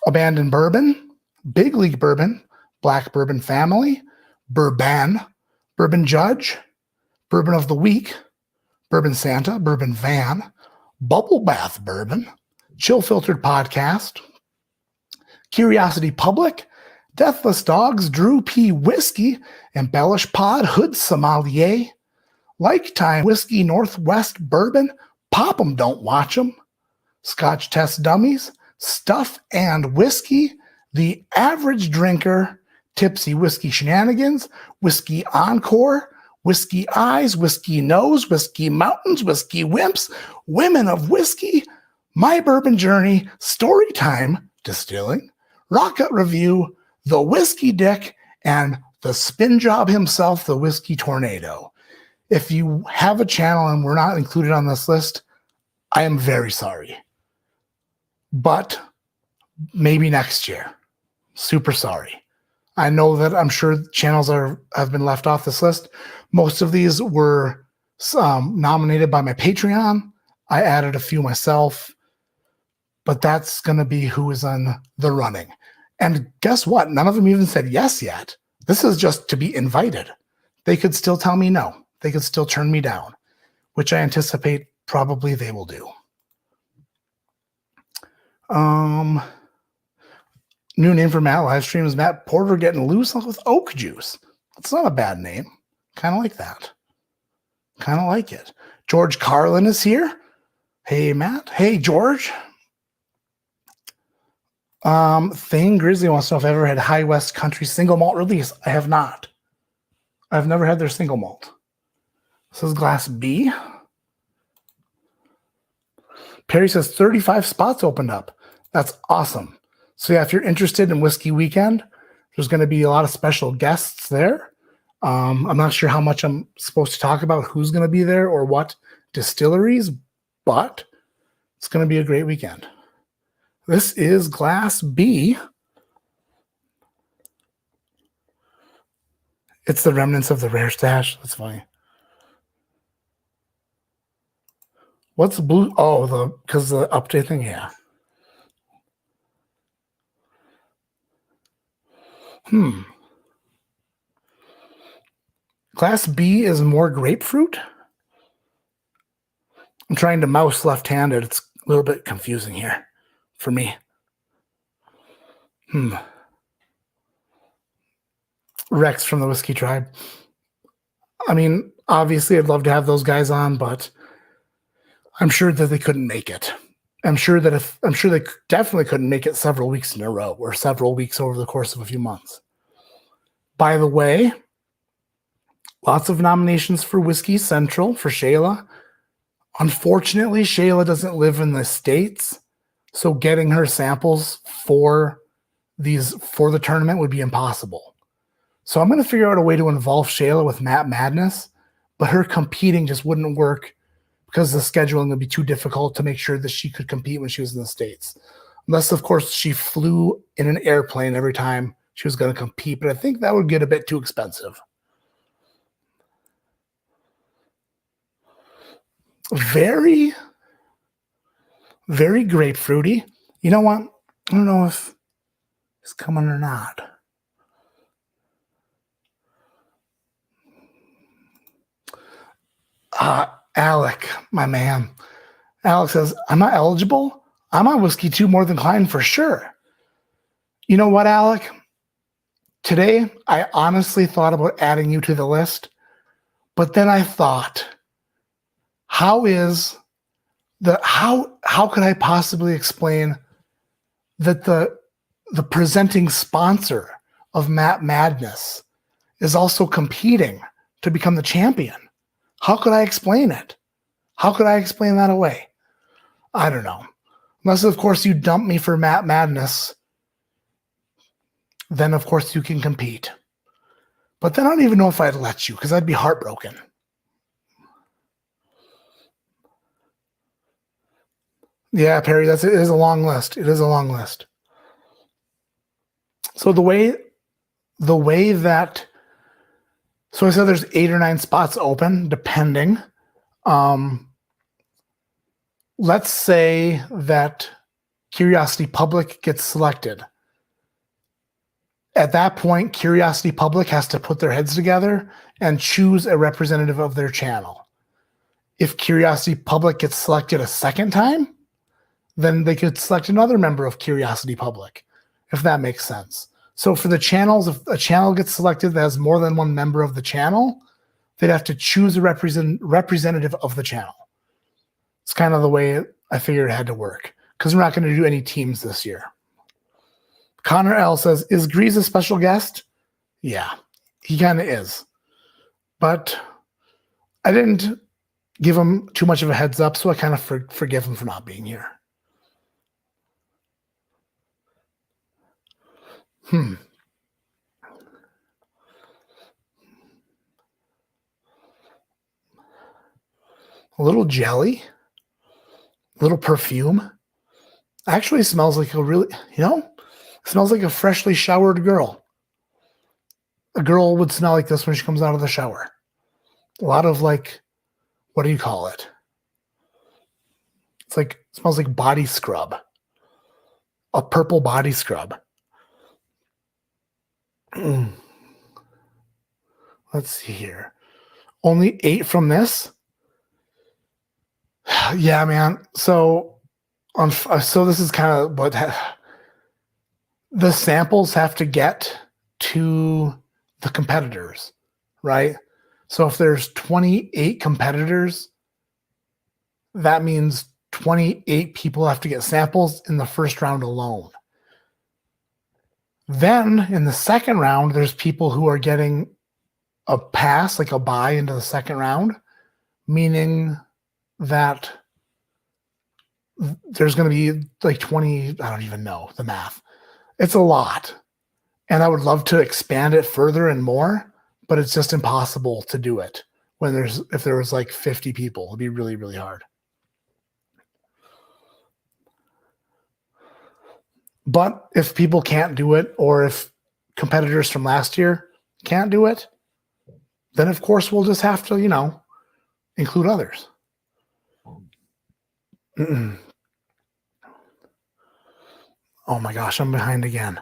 Abandoned Bourbon, Big League Bourbon, Black Bourbon Family, Bourbon, Bourbon Judge, Bourbon of the Week, Bourbon Santa, Bourbon Van, Bubble Bath Bourbon, Chill Filtered Podcast, Curiosity Public, Deathless Dogs, Drew P. Whiskey, Embellish Pod, Hood Sommelier, Lifetime Whiskey Northwest Bourbon, Pop 'em, Don't Watch 'em, Scotch Test Dummies, Stuff and Whiskey, The Average Drinker, Tipsy Whiskey Shenanigans, Whiskey Encore, Whiskey Eyes, Whiskey Nose, Whiskey Mountains, Whiskey Wimps, Women of Whiskey, My Bourbon Journey, Storytime Distilling, Rocket Review, The Whiskey Dick, and the spin job himself, the Whiskey Tornado. If you have a channel and we're not included on this list, I am very sorry. But maybe next year. Super sorry. I know that I'm sure channels have been left off this list. Most of these were nominated by my Patreon. I added a few myself, but that's going to be who is in the running. And guess what? None of them even said yes yet. This is just to be invited. They could still tell me no. They could still turn me down, which I anticipate probably they will do. New name for Matt live stream is Matt Porter Getting Loose with Oak Juice. It's not a bad name. Kind of like that. Kind of like it. George Carlin is here. Hey, Matt. Hey, George. Thane Grizzly wants to know if I ever had High West Country single malt release. I have not. I've never had their single malt. This is Glass B. Perry says 35 spots opened up. That's awesome. So yeah, if you're interested in Whiskey Weekend, there's going to be a lot of special guests there. I'm not sure how much I'm supposed to talk about who's going to be there or what distilleries, but it's going to be a great weekend. This is Glass B. It's the remnants of the rare stash. That's funny. What's blue? Oh, because the update thing, yeah. Class B is more grapefruit. I'm trying to mouse left-handed. It's a little bit confusing here for me. Rex from the Whiskey Tribe. I mean, obviously I'd love to have those guys on, but I'm sure that they couldn't make it. I'm sure they definitely couldn't make it several weeks in a row or several weeks over the course of a few months. By the way, lots of nominations for Whiskey Central for Shayla. Unfortunately, Shayla doesn't live in the States, so getting her samples for the tournament would be impossible. So I'm going to figure out a way to involve Shayla with Matt Madness, but her competing just wouldn't work because the scheduling would be too difficult to make sure that she could compete when she was in the States. Unless, of course, she flew in an airplane every time she was going to compete, but I think that would get a bit too expensive. Very, very grapefruity. You know what? I don't know if it's coming or not. Alec, my man. Alex says, I'm not eligible. I'm on Whiskey 2 More Than Klein for sure. You know what, Alec? Today, I honestly thought about adding you to the list, but then I thought, how could I possibly explain that the presenting sponsor of Matt Madness is also competing to become the champion? How could I explain it? How could I explain that away? I don't know. Unless, of course, you dump me for Matt Madness, then, of course, you can compete. But then I don't even know if I'd let you, because I'd be heartbroken. Yeah, Perry, it is a long list. It is a long list. So the way that, so I said there's 8 or 9 spots open, depending. Let's say that Curiosity Public gets selected. At that point, Curiosity Public has to put their heads together and choose a representative of their channel. If Curiosity Public gets selected a second time, then they could select another member of Curiosity Public, if that makes sense. So for the channels, if a channel gets selected that has more than one member of the channel, they'd have to choose a representative of the channel. It's kind of the way I figured it had to work, because we're not going to do any teams this year. Connor L says, is Grease a special guest? Yeah, he kind of is. But I didn't give him too much of a heads up, so I kind of forgive him for not being here. A little jelly, a little perfume. Actually smells like smells like a freshly showered girl. A girl would smell like this when she comes out of the shower. A lot of what do you call it? It smells like body scrub. A purple body scrub. Let's see here. Only 8 from this. Yeah, man. So this is kind of what the samples have to get to the competitors, right? So if there's 28 competitors, that means 28 people have to get samples in the first round alone. Then in the second round, there's people who are getting a pass, like a buy into the second round, meaning that there's going to be 20, I don't even know the math. It's a lot. And I would love to expand it further and more, but it's just impossible to do it if there was 50 people. It'd be really, really hard. But if people can't do it, or if competitors from last year can't do it, then of course we'll just have to, include others. Oh my gosh, I'm behind again.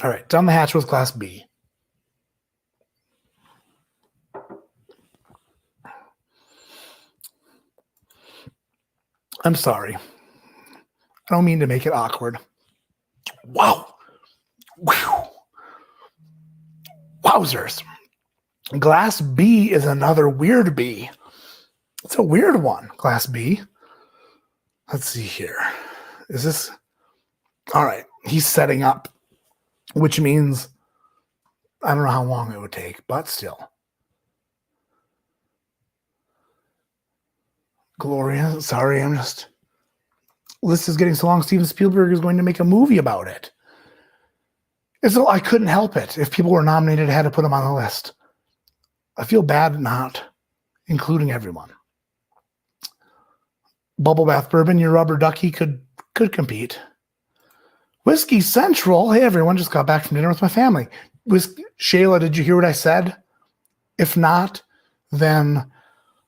All right, down the hatch with Class B. I'm sorry. I don't mean to make it awkward. Wow. Whew. Wowzers. Class B is another weird B. It's a weird one, Class B. Let's see here. Is this... All right. He's setting up, which means I don't know how long it would take, but still. Gloria, sorry, list is getting so long. Steven Spielberg is going to make a movie about it. I couldn't help it. If people were nominated, I had to put them on the list. I feel bad not including everyone. Bubble Bath Bourbon, your rubber ducky could compete. Whiskey Central. Hey, everyone, just got back from dinner with my family. Shayla, did you hear what I said? If not, then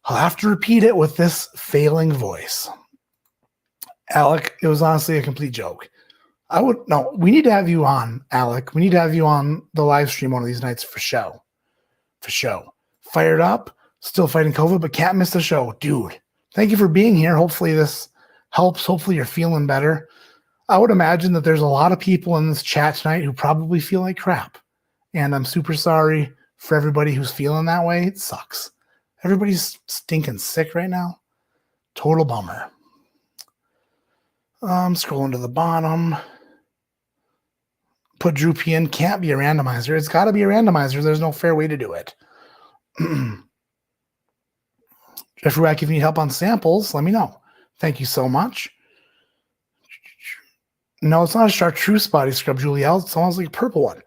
I'll have to repeat it with this failing voice. Alec, it was honestly a complete joke. We need to have you on, Alec. We need to have you on the live stream one of these nights for show. For show. Fired up, still fighting COVID, but can't miss the show. Dude, thank you for being here. Hopefully this helps. Hopefully you're feeling better. I would imagine that there's a lot of people in this chat tonight who probably feel like crap. And I'm super sorry for everybody who's feeling that way. It sucks. Everybody's stinking sick right now. Total bummer. Scrolling to the bottom. Put Drew P in. Can't be a randomizer. It's got to be a randomizer. There's no fair way to do it. Jeffrey Wack, if you need help on samples, let me know. Thank you so much. No, it's not a chartreuse body scrub, Julielle. It's almost like a purple one.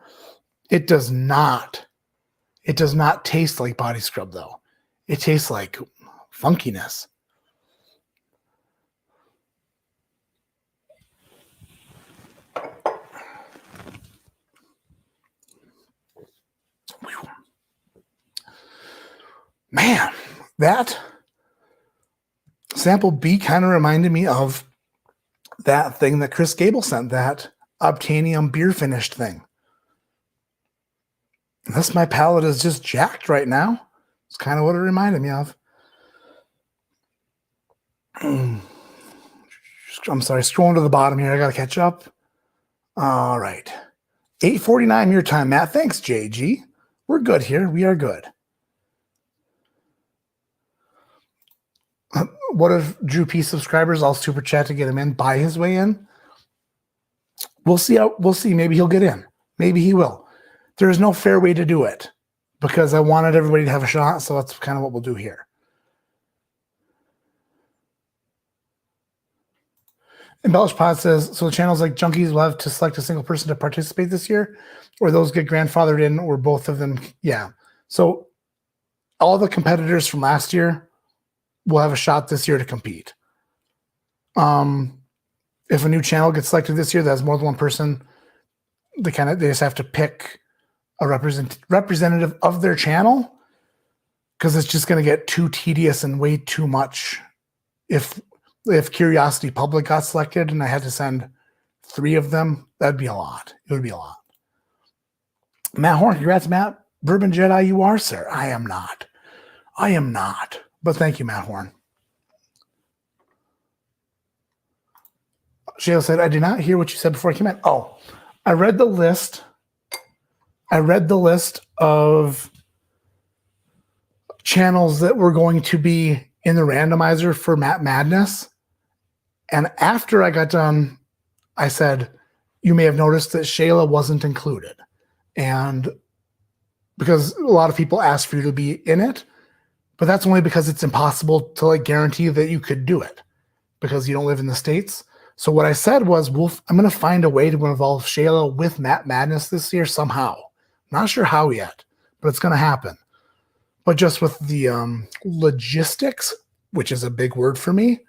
It does not. It does not taste like body scrub, though. It tastes like funkiness. Man, that sample B kind of reminded me of that thing that Chris Gable sent, that Obtanium beer finished thing. Unless my palate is just jacked right now. It's kind of what it reminded me of. I'm sorry, scrolling to the bottom here. I got to catch up. All right. 8:49 your time, Matt. Thanks, JG. We're good here. We are good. What if Drew P subscribers all super chat to get him in, buy his way in? We'll see. We'll see. Maybe he'll get in. Maybe he will. There's no fair way to do it because I wanted everybody to have a shot. So that's kind of what we'll do here. Embellish Pod says, so the channels like Junkies will have to select a single person to participate this year, or those get grandfathered in, or both of them. Yeah. So all the competitors from last year will have a shot this year to compete. If a new channel gets selected this year that has more than one person, they just have to pick a representative of their channel, because it's just going to get too tedious and way too much. If Curiosity Public got selected and I had to send 3 of them, that'd be a lot. It would be a lot. Matt Horn, congrats, Matt. Bourbon Jedi, you are, sir. I am not. But thank you, Matt Horn. Shayla said, I did not hear what you said before I came in. Oh, I read the list. Of channels that were going to be in the randomizer for Matt Madness. And after I got done, I said, you may have noticed that Shayla wasn't included. And because a lot of people asked for you to be in it, but that's only because it's impossible to guarantee that you could do it because you don't live in the States. So what I said was, I'm going to find a way to involve Shayla with Matt Madness this year somehow. Not sure how yet, but it's going to happen. But just with the logistics, which is a big word for me,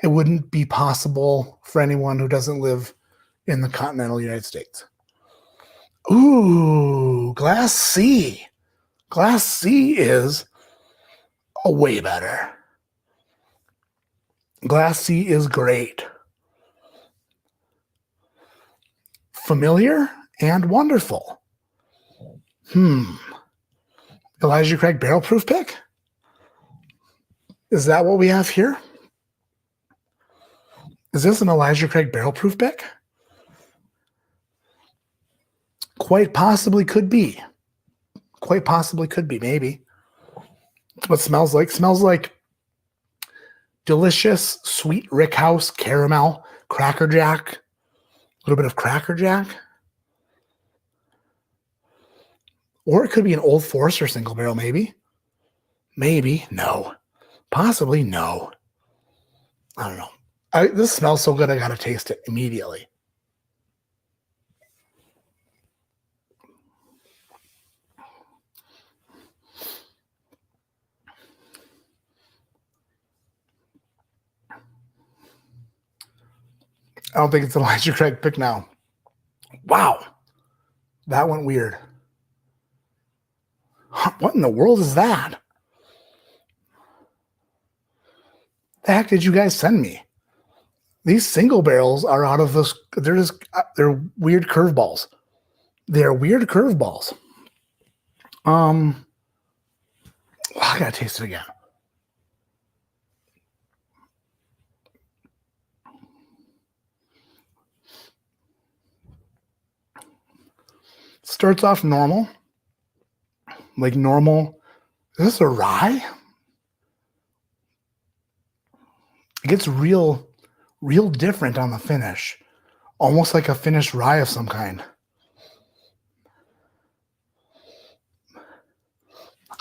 it wouldn't be possible for anyone who doesn't live in the continental United States. Ooh, Glass C. Glass C is way better. Glass C is great. Familiar and wonderful. Elijah Craig Barrel Proof Pick? Is that what we have here? Is this an Elijah Craig Barrel Proof Pick? Quite possibly could be. Maybe. What smells like? Smells like delicious, sweet Rickhouse caramel, Cracker Jack. A little bit of Cracker Jack. Or it could be an Old Forester single barrel, maybe. Maybe. No. Possibly no. I don't know. This smells so good, I got to taste it immediately. I don't think it's an Elijah Craig pick now. Wow. That went weird. What in the world is that? The heck did you guys send me? These single barrels are out of this. They're weird curveballs. They're weird curveballs. I gotta taste it again. Starts off normal. Like normal. Is this a rye? It gets real different on the finish. Almost like a finished rye of some kind.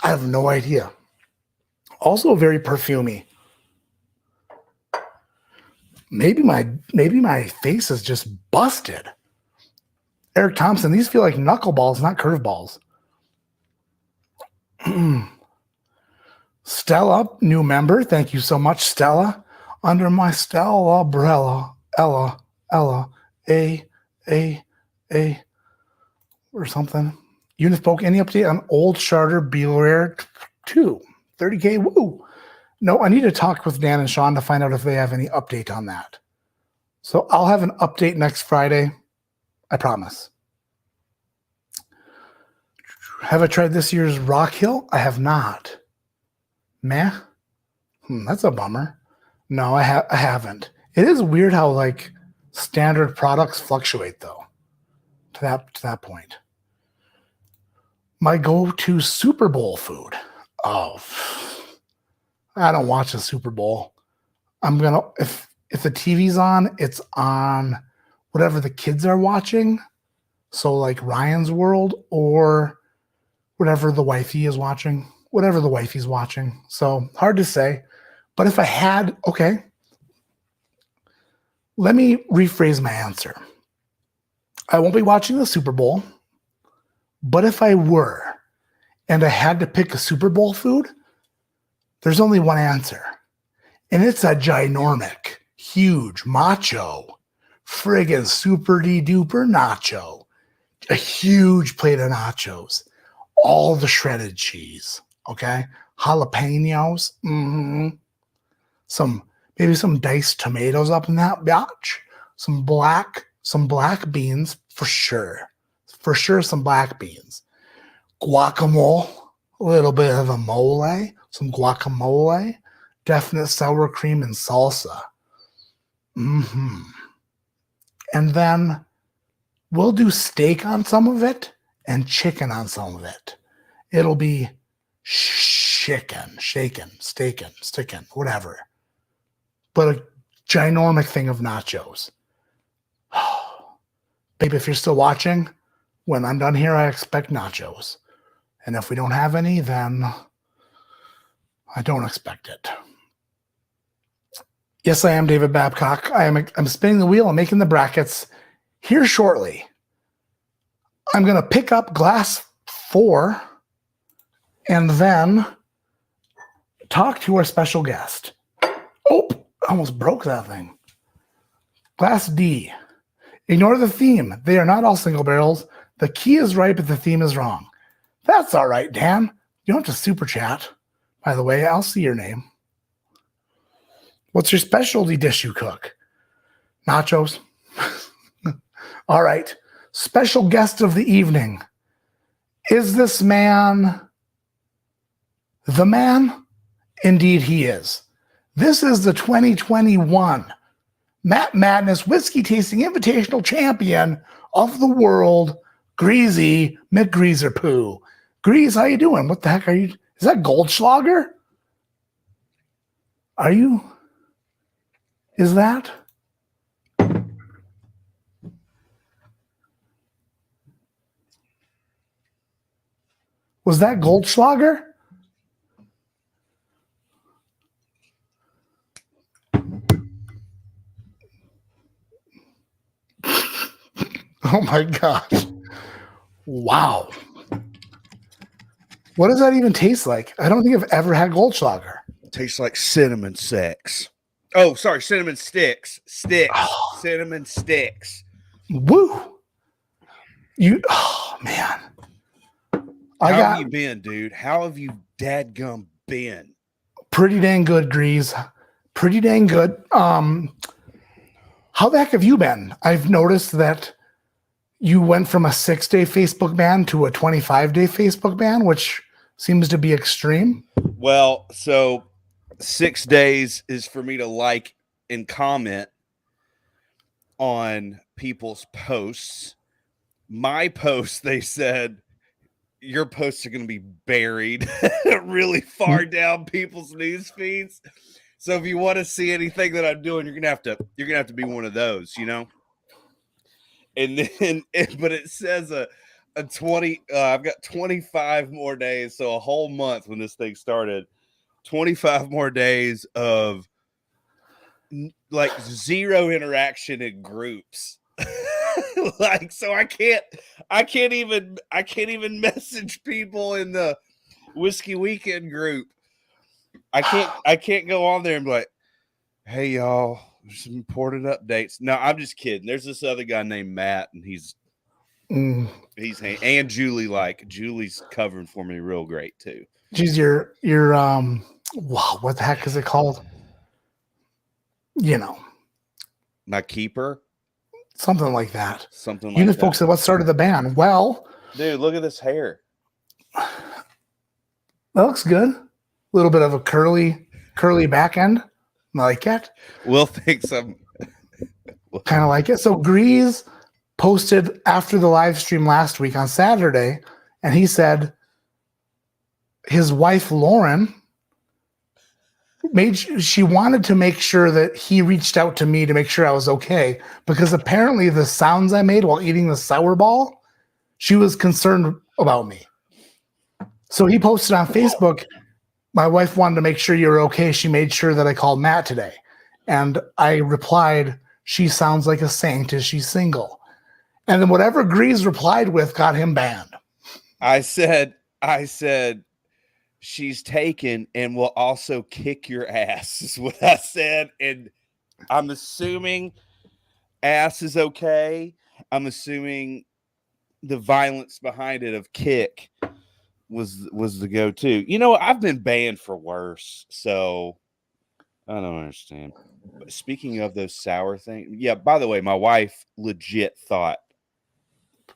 I have no idea. Also very perfumey. Maybe my face is just busted. Eric Thompson, these feel like knuckleballs, not curveballs. Stella, new member. Thank you so much, Stella. Under my Stella umbrella, Ella, A, or something. Unispoke, any update on Old Charter BeLaware 2? 30K, woo. No, I need to talk with Dan and Sean to find out if they have any update on that. So I'll have an update next Friday. I promise. Have I tried this year's Rock Hill? I have not. Meh? That's a bummer. No, I haven't. It is weird how like standard products fluctuate though. To that point. My go-to Super Bowl food. Oh, I don't watch the Super Bowl. I'm gonna if the TV's on, it's on whatever the kids are watching. So like Ryan's World or whatever the wifey is watching. Whatever the wifey's watching. So hard to say. But if I had, okay. Let me rephrase my answer. I won't be watching the Super Bowl. But if I were, and I had to pick a Super Bowl food, there's only one answer. And it's a ginormic, huge, macho, friggin' super duper nacho. A huge plate of nachos. All the shredded cheese. Okay? Jalapenos. Maybe some diced tomatoes up in that batch. Some black beans for sure. For sure, some black beans. Guacamole, a little bit of a mole, some guacamole, definite sour cream and salsa. And then we'll do steak on some of it and chicken on some of it. It'll be shaken, stickin', whatever. But a ginormic thing of nachos. Babe, if you're still watching, when I'm done here, I expect nachos. And if we don't have any, then I don't expect it. Yes, I am David Babcock. I'm spinning the wheel. I'm making the brackets here shortly. I'm going to pick up glass 4 and then talk to our special guest. Oh, almost broke that thing. Glass D. Ignore the theme. They are not all single barrels. The key is right, but the theme is wrong. That's all right, Dan. You don't have to super chat. By the way, I'll see your name. What's your specialty dish you cook? Nachos. All right. Special guest of the evening. Is this man the man? Indeed, he is. This is the 2021 Matt Madness Whiskey Tasting Invitational Champion of the World, Greasy McGreaserpoo. Grease, how you doing? What the heck are you? Is that Goldschlager? Are you? Is that? Was that Goldschlager? Oh my gosh. Wow. What does that even taste like? I don't think I've ever had Goldschlager. Tastes like cinnamon sex. Oh, sorry, cinnamon sticks. Oh. Cinnamon sticks. Woo! Oh man. How have you been, dude? How have you dadgum been? Pretty dang good, Grease. Pretty dang good. How the heck have you been? I've noticed that you went from a 6-day Facebook ban to a 25-day Facebook ban, which seems to be extreme. Well, so 6 days is for me to like and comment on people's posts. My posts, they said, your posts are going to be buried really far down people's news feeds. So if you want to see anything that I'm doing, you're gonna have to be one of those, you know. And then, but it says a 20. I've got 25 more days, so a whole month when this thing started. 25 more days of like zero interaction in groups. Like, so I can't even message people in the Whiskey Weekend group. I can't go on there and be like, hey y'all, there's some important updates. No, I'm just kidding. There's this other guy named Matt, and he's and Julie's covering for me real great too. Geez, your wow, what the heck is it called? You know, My keeper, something like that. Something like you that. Folks said, what started the ban? Well, dude, look at this hair. That looks good. A little bit of a curly back end. I like it. Will thinks I'm kind of like it. So Grease posted after the live stream last week on Saturday, and he said his wife Lauren she wanted to make sure that he reached out to me to make sure I was okay, because apparently the sounds I made while eating the sour ball, she was concerned about me. So he posted on Facebook, my wife wanted to make sure you're okay. She made sure that I called Matt today. And I replied, she sounds like a saint. Is she single? And then whatever Grease replied with got him banned. I said, she's taken and will also kick your ass, is what I said. And I'm assuming ass is okay. I'm assuming the violence behind it of kick was the go-to. You know, I've been banned for worse, so I don't understand. But speaking of those sour things, yeah, by the way, my wife legit thought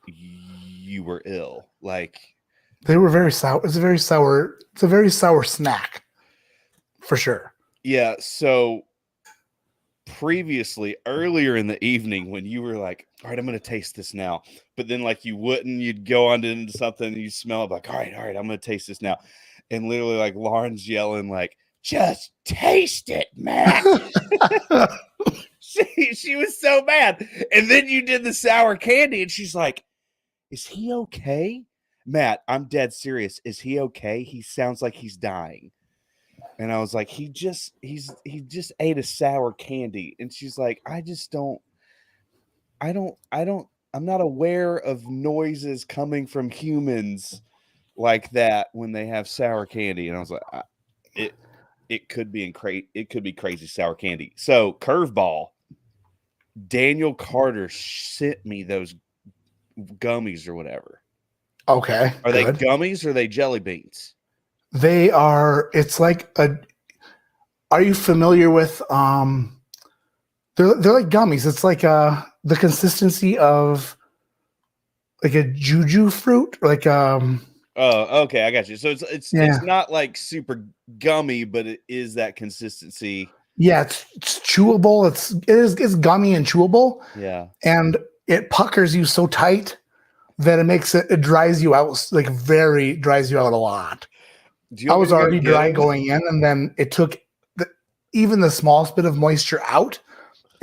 you were ill. Like, they were very sour. It's a very sour snack for sure. Yeah. So previously, earlier in the evening, when you were like, all right, I'm going to taste this now. But then like you wouldn't, you'd go on into something and you smell it like, all right, I'm going to taste this now. And literally like Lauren's yelling like, just taste it, Matt. she was so mad. And then you did the sour candy and she's like, is he okay? Matt, I'm dead serious. Is he okay? He sounds like he's dying. And I was like, he just ate a sour candy. And she's like, I'm not aware of noises coming from humans like that when they have sour candy. And I was like, it could be crazy sour candy. So curveball, Daniel Carter sent me those gummies or whatever. Okay. Are they gummies or are they jelly beans? They are, it's like are you familiar with, they're like gummies. It's like the consistency of like a juju fruit, like oh, okay, I got you. So it's not like super gummy, but it is that consistency. Yeah, it's chewable. It's gummy and chewable. Yeah. And it puckers you so tight that it dries you out, like dries you out a lot. I was already dry going in, and then it took even the smallest bit of moisture out,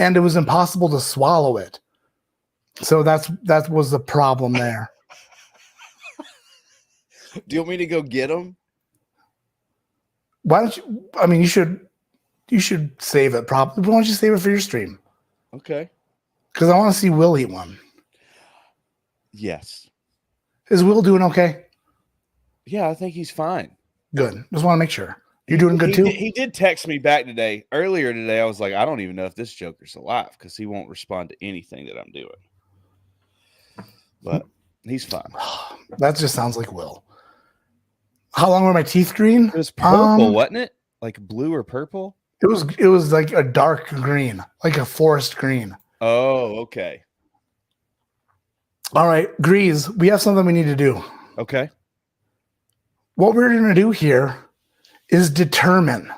and it was impossible to swallow it. So that was the problem there. Do you want me to go get them? Why don't you? I mean, you should save it. Probably. Why don't you save it for your stream? Okay. Because I want to see Will eat one. Yes. Is Will doing okay? Yeah, I think he's fine. Good. Just want to make sure. You're doing good too? He did text me back today. Earlier today, I was like, I don't even know if this Joker's alive because he won't respond to anything that I'm doing. But he's fine. That just sounds like Will. How long were my teeth green? It was purple, wasn't it? Like blue or purple? It was like a dark green, like a forest green. Oh, okay. All right, Grease, we have something we need to do. Okay. What we're going to do here is determine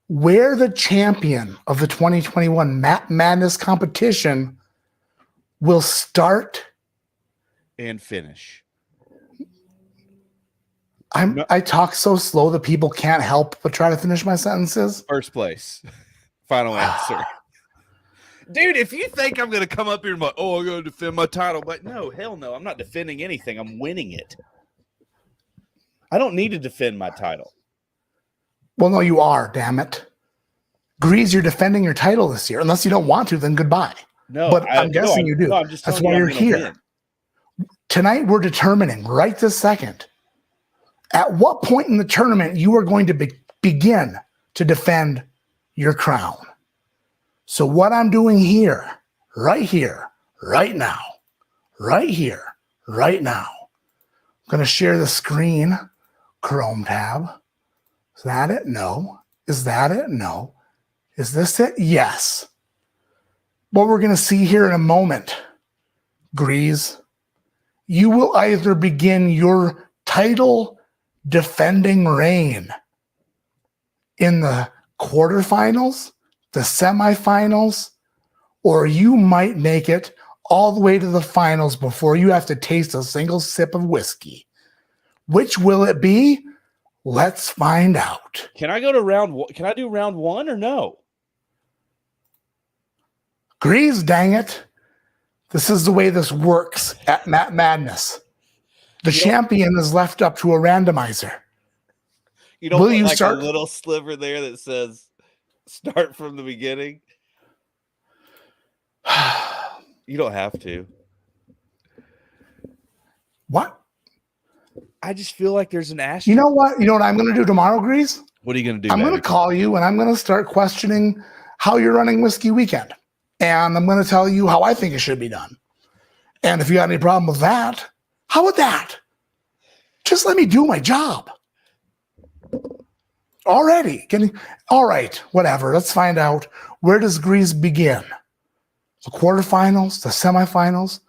where the champion of the 2021 Madness competition will start And finish. I talk so slow that people can't help but try to finish my sentences. First place. Final answer. Dude, if you think I'm going to come up here and be like, oh, I'm going to defend my title, but no, hell no, I'm not defending anything. I'm winning it. I don't need to defend my title. Well, no, you are, damn it. Grease, you're defending your title this year. Unless you don't want to, then goodbye. No, but I'm guessing you do. No, I'm just That's telling why you you're I'm gonna here. win. Tonight, we're determining right this second at what point in the tournament you are going to begin to defend your crown. So what I'm doing here, right now, I'm going to share the screen, Chrome tab. Is that it? No. Is that it? No. Is this it? Yes. What we're going to see here in a moment, Grease, you will either begin your title defending reign in the quarterfinals, the semifinals, or you might make it all the way to the finals before you have to taste a single sip of whiskey. Which will it be? Let's find out. Can I go to round one? Can I do round one or no? Grease, dang it. This is the way this works at Madness. The champion is left up to a randomizer. You don't Will put you like start? a little sliver there that says start from the beginning? You don't have to. What? I just feel like there's an asterisk. You know what? You know what I'm going to do tomorrow, Grease? What are you going to do? I'm going to call you and I'm going to start questioning how you're running Whiskey Weekend. And I'm going to tell you how I think it should be done. And if you got any problem with that, how about that? Just let me do my job. Already. All right, whatever. Let's find out. Where does Grease begin? The quarterfinals, the semifinals?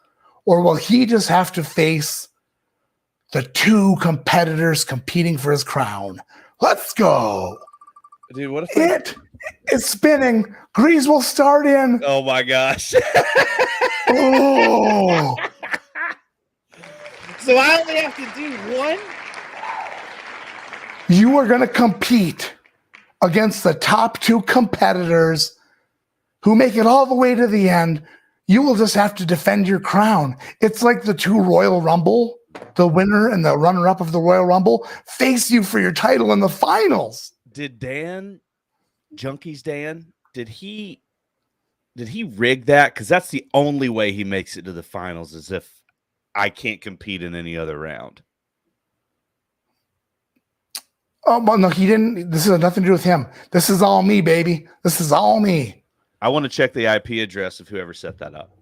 Or will he just have to face the two competitors competing for his crown? Let's go. Dude, what if It's spinning. Grease will start in. Oh my gosh. Oh. So I only have to do one? You are going to compete against the top two competitors who make it all the way to the end. You will just have to defend your crown. It's like the two Royal Rumble, the winner and the runner-up of the Royal Rumble, face you for your title in the finals. Did Dan, Junkies Dan, did he rig that? Because that's the only way he makes it to the finals is if I can't compete in any other round. Oh, well, no, he didn't. This has nothing to do with him. This is all me, baby. This is all me. I want to check the IP address of whoever set that up.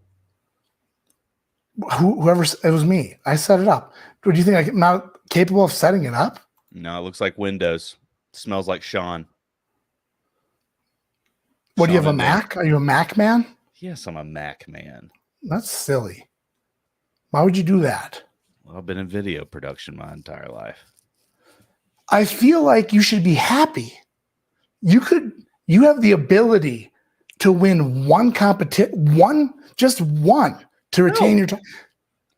Whoever, it was me. I set it up. Do you think I'm not capable of setting it up? No, it looks like Windows. It smells like Sean. What, do you have a Sean Mac? Are you a Mac man? Yes, I'm a Mac man. That's silly. Why would you do that? Well, I've been in video production my entire life. I feel like you should be happy. You have the ability to win one competition, just one, to retain your time.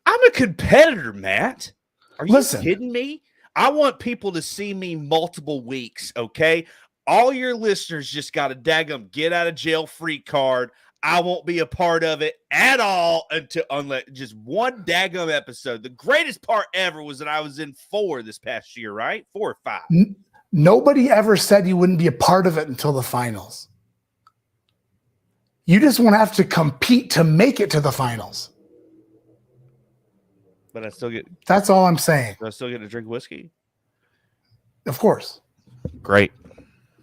I'm a competitor, Matt. Are you Listen. kidding me? I want people to see me multiple weeks, okay? All your listeners just got a daggum get out of jail free card. I won't be a part of it at all unless just one daggum episode. The greatest part ever was that I was in 4 this past year, right? 4 or 5. Nobody ever said you wouldn't be a part of it until the finals. You just won't have to compete to make it to the finals. But I still get. That's all I'm saying. Do I still get to drink whiskey? Of course. Great.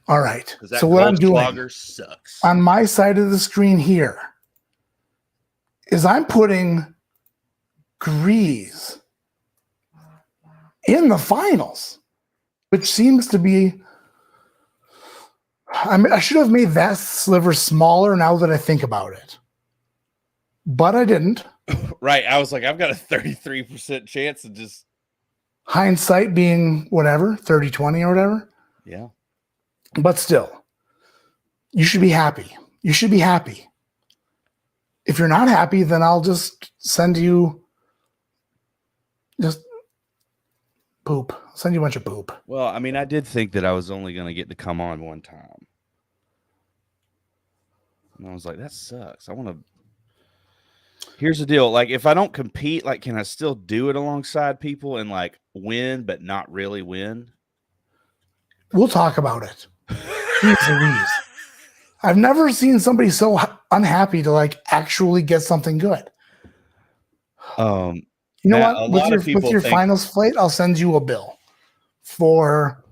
All right. Because that So what I'm doing Goldschlager sucks. on my side of the screen here is I'm putting Grease in the finals, which seems to be. I should have made that sliver smaller now that I think about it, but I didn't. Right. I was like, I've got a 33% chance of just. Hindsight being whatever, 30-20 or whatever. Yeah. But still, you should be happy. You should be happy. If you're not happy, then I'll just send you just poop. I'll send you a bunch of poop. Well, I mean, I did think that I was only going to get to come on one time. And I was like, that sucks. I want to. Here's the deal. Like, if I don't compete, like, can I still do it alongside people and, like, win, but not really win? We'll talk about it. Jeez Louise. I've never seen somebody so unhappy to, like, actually get something good. You know Matt, what? With your finals plate, I'll send you a bill for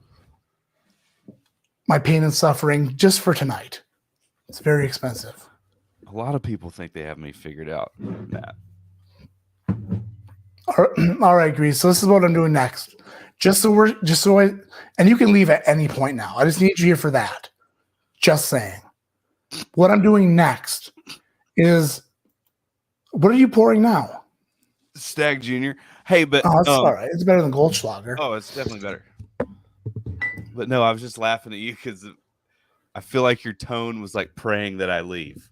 my pain and suffering just for tonight. It's very expensive. A lot of people think they have me figured out, Matt. All right, Grease. So this is what I'm doing next. And you can leave at any point now. I just need you here for that. Just saying. What I'm doing next is, what are you pouring now? Stag Junior. Hey, but Oh, that's all right. It's better than Goldschlager. Oh, it's definitely better. But no, I was just laughing at you because I feel like your tone was like praying that I leave.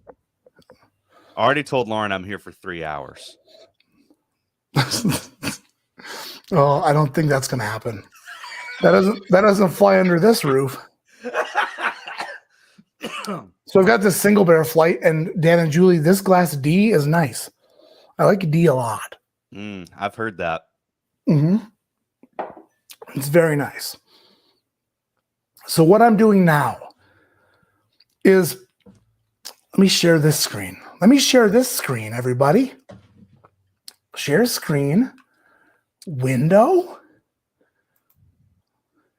I already told Lauren I'm here for 3 hours. Oh, I don't think that's going to happen. That doesn't fly under this roof. So I've got this single barrel flight, and Dan and Julie, this glass D is nice. I like D a lot. I've heard that. Mm-hmm. It's very nice. So what I'm doing now is, let me share this screen. Let me share this screen, everybody. Share screen. Window.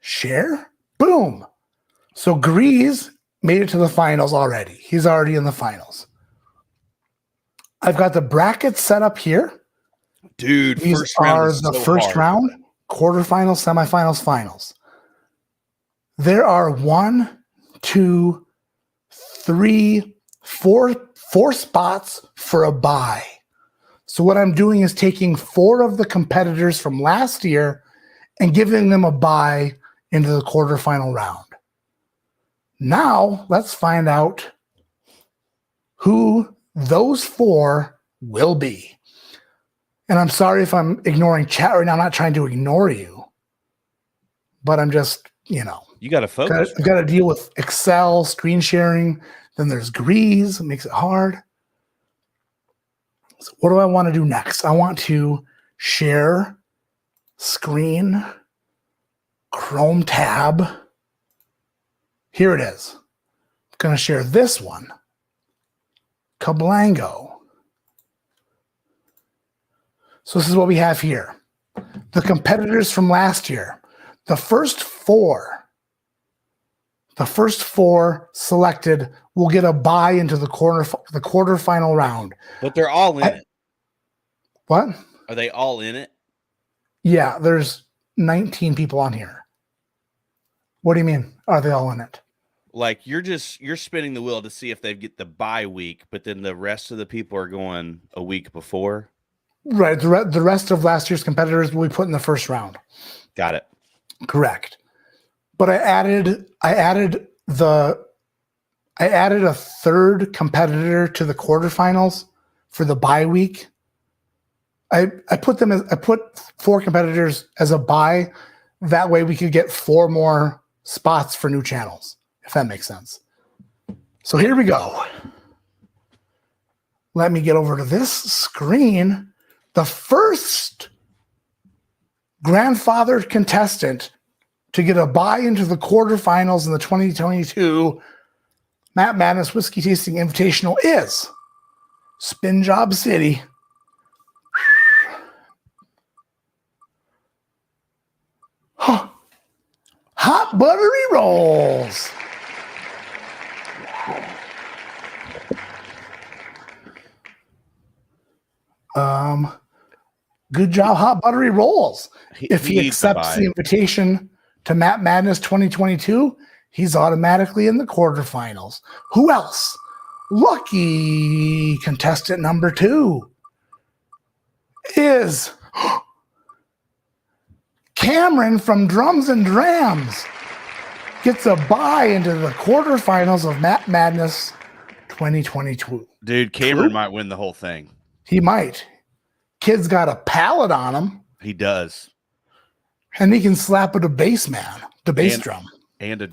Share. Boom. So Grease made it to the finals already. He's already in the finals. I've got the brackets set up here. Dude, these are the first round, quarterfinals, semifinals, finals. There are 1, 2, 3, 4 spots for a bye. So what I'm doing is taking 4 of the competitors from last year and giving them a bye into the quarterfinal round. Now, let's find out who those 4 will be. And I'm sorry if I'm ignoring chat right now. I'm not trying to ignore you, but I'm just, you got to focus. I've got to deal with Excel, screen sharing. Then there's Grease. It makes it hard. So what do I want to do next? I want to share screen, Chrome tab. Here it is. I'm going to share this one. Kablango. So this is what we have here. The competitors from last year. The first four selected will get a bye into the quarterfinal round. But they're all in it. What? Are they all in it? Yeah, there's 19 people on here. What do you mean? Are they all in it? Like you're spinning the wheel to see if they get the bye week, but then the rest of the people are going a week before. Right. The rest of last year's competitors will be put in the first round. Got it. Correct. But I added a third competitor to the quarterfinals for the bye week. I put 4 competitors as a bye. That way we could get 4 more spots for new channels, if that makes sense. So here we go. Let me get over to this screen. The first grandfathered contestant to get a bye into the quarterfinals in the 2022 Matt Madness Whiskey Tasting Invitational is Spin Job City. How hot buttery rolls. Good job, hot buttery rolls. If he needs to accepts buy the it. invitation to Matt Madness 2022, he's automatically in the quarterfinals. Who else? Lucky contestant number 2 is Cameron from Drums and Drams. Gets a bye into the quarterfinals of Matt Madness 2022. Dude, Cameron might win the whole thing. He might. Kid's got a pallet on him, He does. and he can slap at a bass man, the bass And- drum. And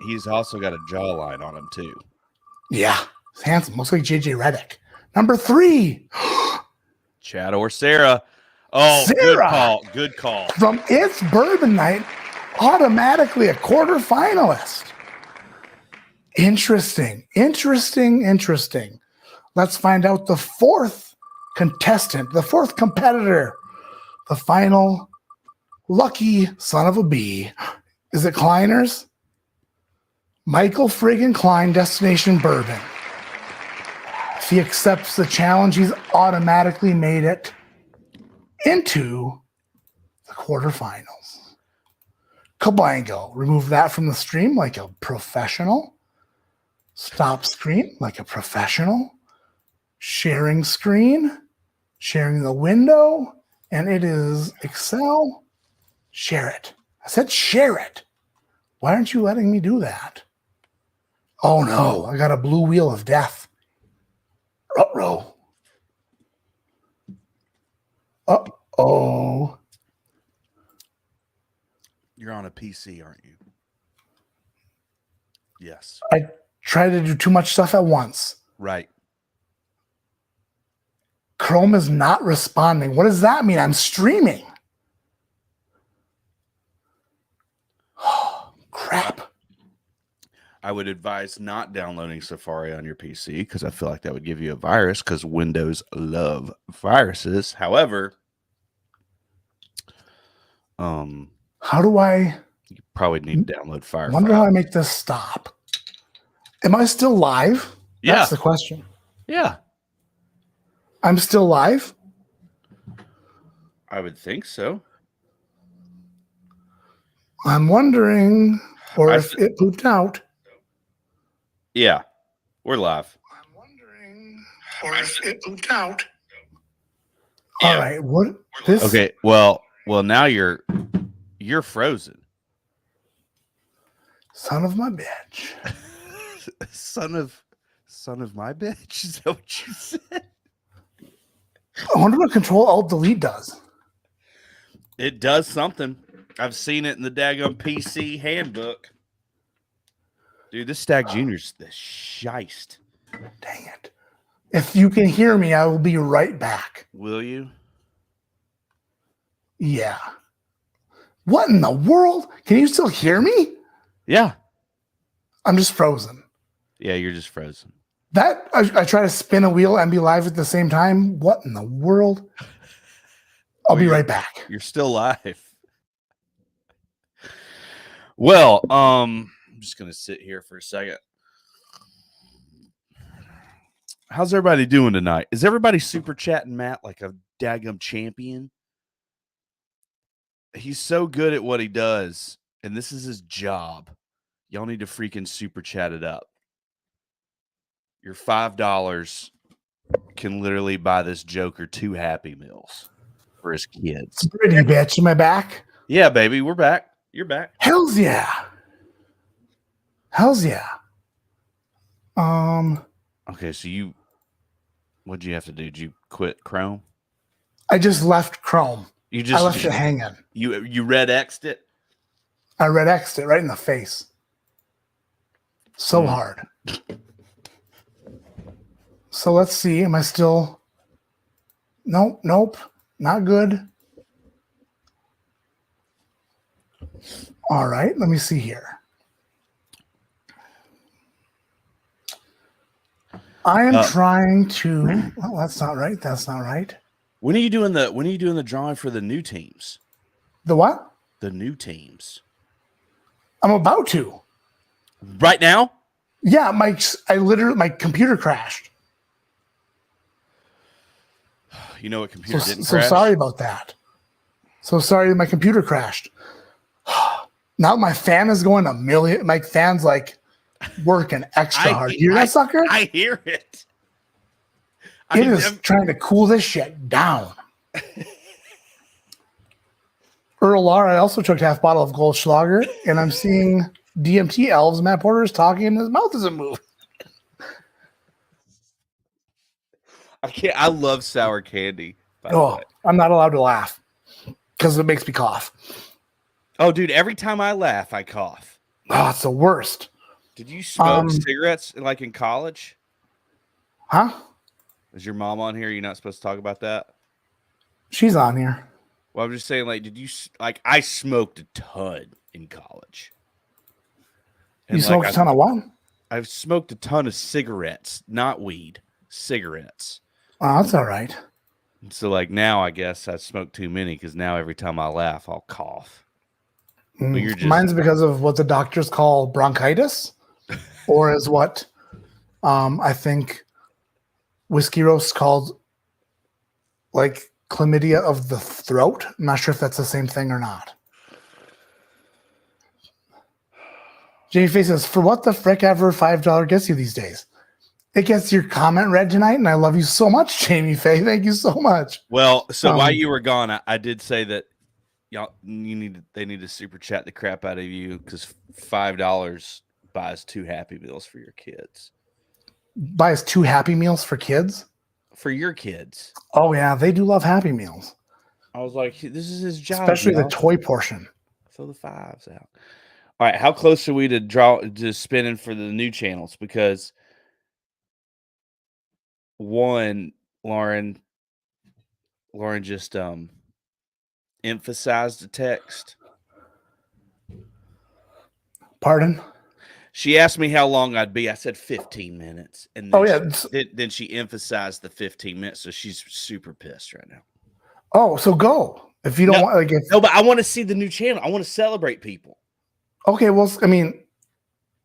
he's also got a jawline on him too. Yeah, he's handsome. Looks like JJ Redick. Number 3 Chad or Sarah. Oh, good Sarah. call. Good call. from It's Bourbon Night, automatically a quarterfinalist. Interesting. Let's find out the 4th contestant, the 4th competitor, the final lucky son of a bee. Is it Kleiners? Michael friggin' Klein, Destination Bourbon. If he accepts the challenge, he's automatically made it into the quarterfinals. Cabango. Remove that from the stream like a professional. Stop screen like a professional. Sharing screen. Sharing the window. And it is Excel. Share it. I said share it. Why aren't you letting me do that? Oh no, I got a blue wheel of death. Uh-oh. Uh-oh. You're on a PC, aren't you? Yes. I try to do too much stuff at once. Right. Chrome is not responding. What does that mean? I'm streaming. Oh, crap. I would advise not downloading Safari on your PC because I feel like that would give you a virus because Windows love viruses. However, How do I you probably need to download Firefox. wonder how I make this stop? Am I still live? Yeah. That's the question. Yeah, I'm still live? I would think so. I'm wondering, or I if it pooped out. Yeah, we're live. I'm wondering, or if it pooped out. Yeah. All right, what this? Okay, well, now you're frozen. Son of my bitch. son of my bitch. Is that what you said? I wonder what Control Alt Delete does. It does something. I've seen it in the daggum PC handbook. Dude, this Stag Junior's the shite. Dang it. If you can hear me, I will be right back. Will you? Yeah. What in the world? Can you still hear me? Yeah. I'm just frozen. Yeah, you're just frozen. That I try to spin a wheel and be live at the same time. What in the world? I'll be right back. You're still live. Well, I'm just gonna sit here for a second. How's everybody doing tonight? Is everybody super chatting Matt like a daggum champion? He's so good at what he does, and this is his job. Y'all need to freaking super chat it up. Your $5 can literally buy this Joker 2 Happy Meals for his kids. Pretty bitch. Am I back? Yeah, baby, we're back. You're back. Hells yeah. Hells yeah. Okay, so what'd you have to do? Did you quit Chrome? I just left Chrome. You just I left it hanging. You red X'd it? I red X'd it right in the face. So hard. So let's see. Am I still? Nope. Not good. All right. Let me see here. I am trying to. Oh, that's not right. That's not right. When are you doing the drawing for the new teams? The what? The new teams. I'm about to. Right now? Yeah, my computer crashed. You know what computer didn't So crash? sorry about that. So sorry my computer crashed. Now my fan is going a million. My fan's like working extra hard. You hear that sucker? I hear it. It is trying to cool this shit down. Earl Lar, I also took half bottle of Goldschlager, and I'm seeing DMT elves. Matt Porter is talking, and his mouth isn't moving. I love sour candy. Oh, I'm not allowed to laugh because it makes me cough. Oh, dude, every time I laugh, I cough. Oh, it's the worst. Did you smoke cigarettes like in college? Huh? Is your mom on here? You're not supposed to talk about that? She's on here. Well, I'm just saying, like, did you, like, I smoked a ton in college. You smoked a ton of what? I've smoked a ton of cigarettes, not weed, cigarettes. Oh, that's all right. So, like, now I guess I smoke too many because now every time I laugh, I'll cough. But you're just... Mine's because of what the doctors call bronchitis, or is what I think Whiskey Roast called, like, chlamydia of the throat. I'm not sure if that's the same thing or not. Jamie Faye says, for what the frick ever $5 gets you these days? It gets your comment read tonight, and I love you so much, Jamie Faye. Thank you so much. Well, so while you were gone, I did say that they need to super chat the crap out of you because $5 buys 2 Happy Meals for your kids. Buys 2 Happy Meals for kids? For your kids. Oh, yeah. They do love Happy Meals. I was like, this is his job. Especially the toy portion. Throw the 5s out. All right. How close are we to spinning for the new channels? Because one, Lauren just emphasized the text. Pardon? She asked me how long I'd be. I said 15 minutes. And then she emphasized the 15 minutes. So she's super pissed right now. Oh, so go. If you don't want, like, no, but I want to see the new channel. I want to celebrate people. Okay, well, I mean,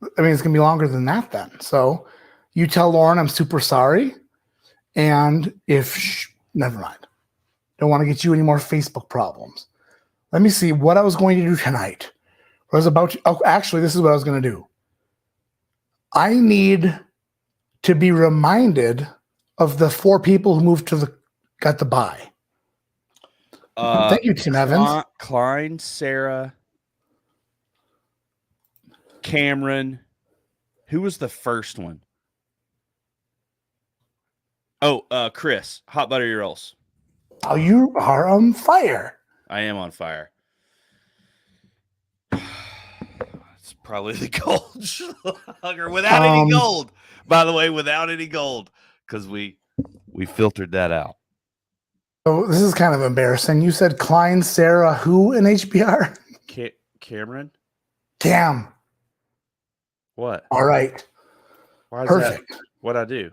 it's gonna be longer than that then. So you tell Lauren I'm super sorry, and never mind. Don't want to get you any more Facebook problems. Let me see what I was going to do tonight. Actually, this is what I was going to do. I need to be reminded of the 4 people who got the bye. Thank you, Tim Evans. Klein, Sarah, Cameron. Who was the first one? Oh, Chris. Hot butter your rolls. Oh, you are on fire. I am on fire. It's probably the gold Schlager without any gold. By the way, without any gold, because we filtered that out. So this is kind of embarrassing. You said Klein, Sarah, who in HBR? Cameron? Cam. What? All right. Why is perfect. That? What'd I do?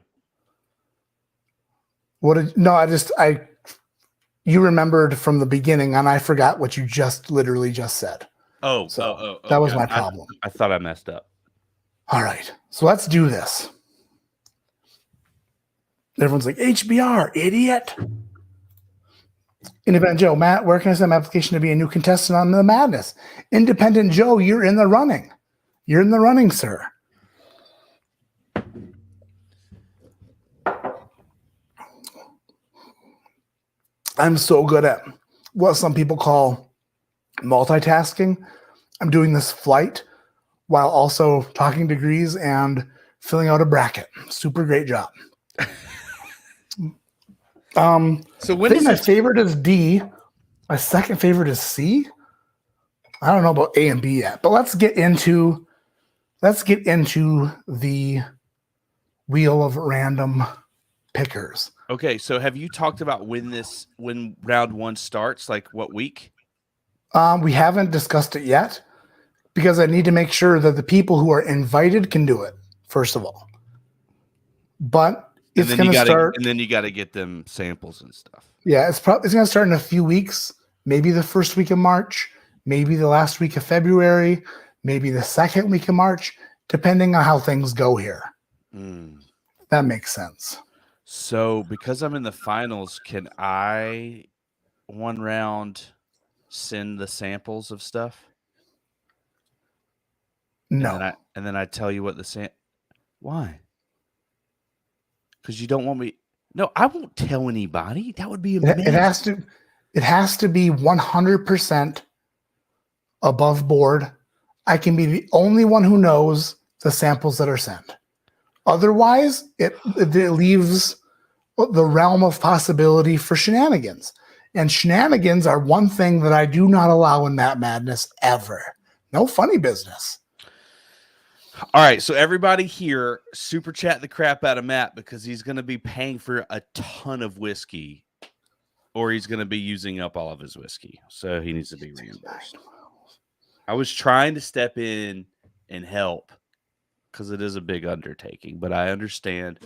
You remembered from the beginning, and I forgot what you literally just said. That was my problem. I thought I messed up. All right. So let's do this. Everyone's like, HBR, idiot. Independent Joe, Matt, where can I send my application to be a new contestant on the Madness? Independent Joe, you're in the running. You're in the running, sir. I'm so good at what some people call multitasking. I'm doing this flight while also talking degrees and filling out a bracket. Super great job. So my favorite is D. My second favorite is C. I don't know about A and B yet, but let's get into the wheel of random pickers. Okay, so have you talked about when round 1 starts, like what week? We haven't discussed it yet because I need to make sure that the people who are invited can do it, first of all. But it's going to start, and then you got to get them samples and stuff. Yeah, it's going to start in a few weeks, maybe the first week of March, maybe the last week of February, maybe the second week of March, depending on how things go here. That makes sense. So because I'm in the finals, can I 1 round send the samples of stuff? No. And then I tell you what why? Because you don't want me. No, I won't tell anybody. That would be amazing. It has to be 100% above board. I can be the only one who knows the samples that are sent. Otherwise, it leaves the realm of possibility for shenanigans. And shenanigans are one thing that I do not allow in Matt Madness ever. No funny business. All right, so everybody here, super chat the crap out of Matt because he's going to be paying for a ton of whiskey, or he's going to be using up all of his whiskey. So he needs to be reimbursed. I was trying to step in and help because it is a big undertaking, but I understand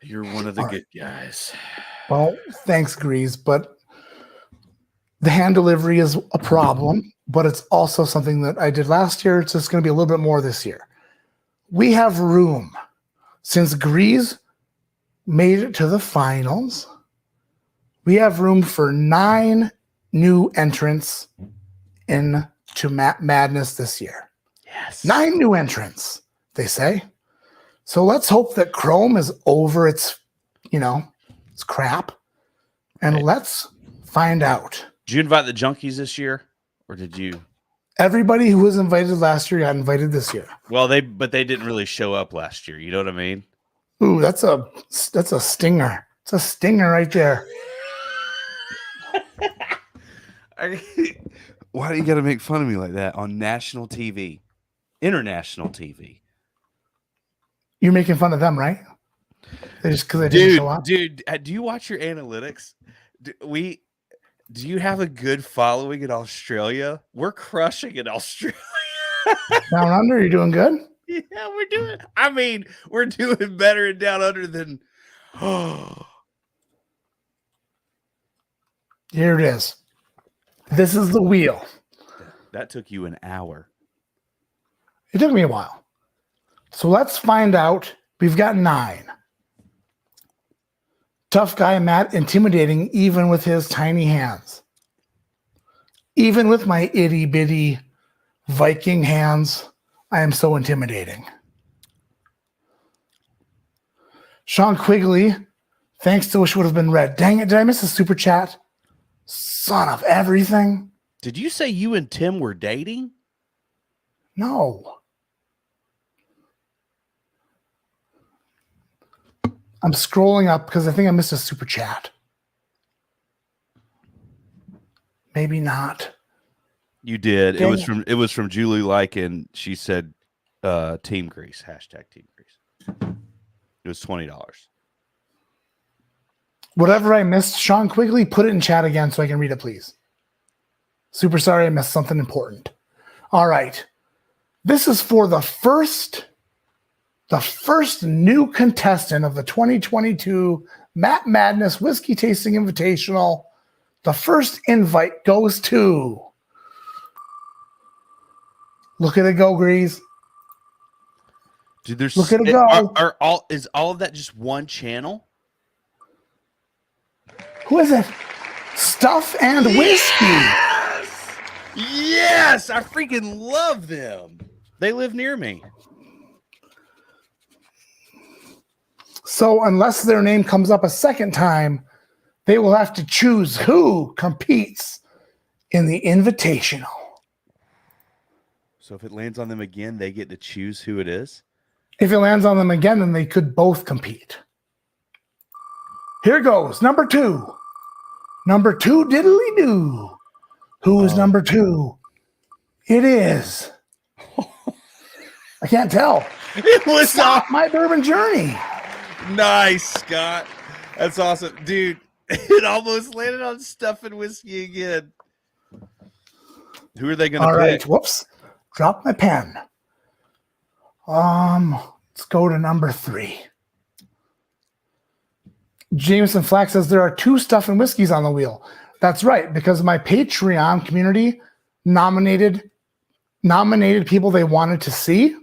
you're one of the good guys. Well, thanks, Grease, but the hand delivery is a problem, but it's also something that I did last year. It's just going to be a little bit more this year. We have room. Since Grease made it to the finals, we have room for 9 new entrants into Madness this year. Yes. 9 new entrants, they say. So let's hope that Chrome is over its crap. And let's find out. Did you invite the junkies this year? Or did you? Everybody who was invited last year got invited this year. Well, they didn't really show up last year. You know what I mean? Ooh, that's a stinger. It's a stinger right there. Why do you got to make fun of me like that on national TV, international TV? You're making fun of them, right? Just because I didn't show up. Dude, do you watch your analytics? Do you have a good following in Australia? We're crushing in Australia. Down under, you're doing good? Yeah, we're doing better in down under than. Here it is. This is the wheel. That took you an hour. It took me a while. So let's find out. We've got 9. Tough guy Matt, intimidating even with his tiny hands. Even with my itty bitty Viking hands, I am so intimidating. Sean Quigley, thanks to wish would have been read. Dang it, did I miss a super chat? Son of everything. Did you say you and Tim were dating? No. I'm scrolling up because I think I missed a super chat. Maybe not. You did. Dang It was from Julie Lycan. She said Team Grease, hashtag Team Grease. It was $20. Whatever I missed, Sean Quigley, put it in chat again so I can read it, please. Super sorry I missed something important. All right. This is for the first new contestant of the 2022 Matt Madness Whiskey Tasting Invitational. The first invite goes to. Look at it go, Grease. Dude, look at it go. Is all of that just one channel? Who is it? Stuff and Whiskey. Yes! I freaking love them. They live near me. So unless their name comes up a second time, they will have to choose who competes in the invitational. So if it lands on them again, they get to choose who it is? If it lands on them again, then they could both compete. Here goes. Number 2. Number 2, diddly do. Who is number 2? It is. I can't tell. It was Stop my bourbon journey. Nice, Scott. That's awesome. Dude, it almost landed on Stuff and Whiskey again. Who are they going to pick? All right. Whoops. Drop my pen. Let's go to number 3. Jameson Flack says there are 2 Stuff and Whiskeys on the wheel. That's right, because my Patreon community nominated nominated people they wanted to see.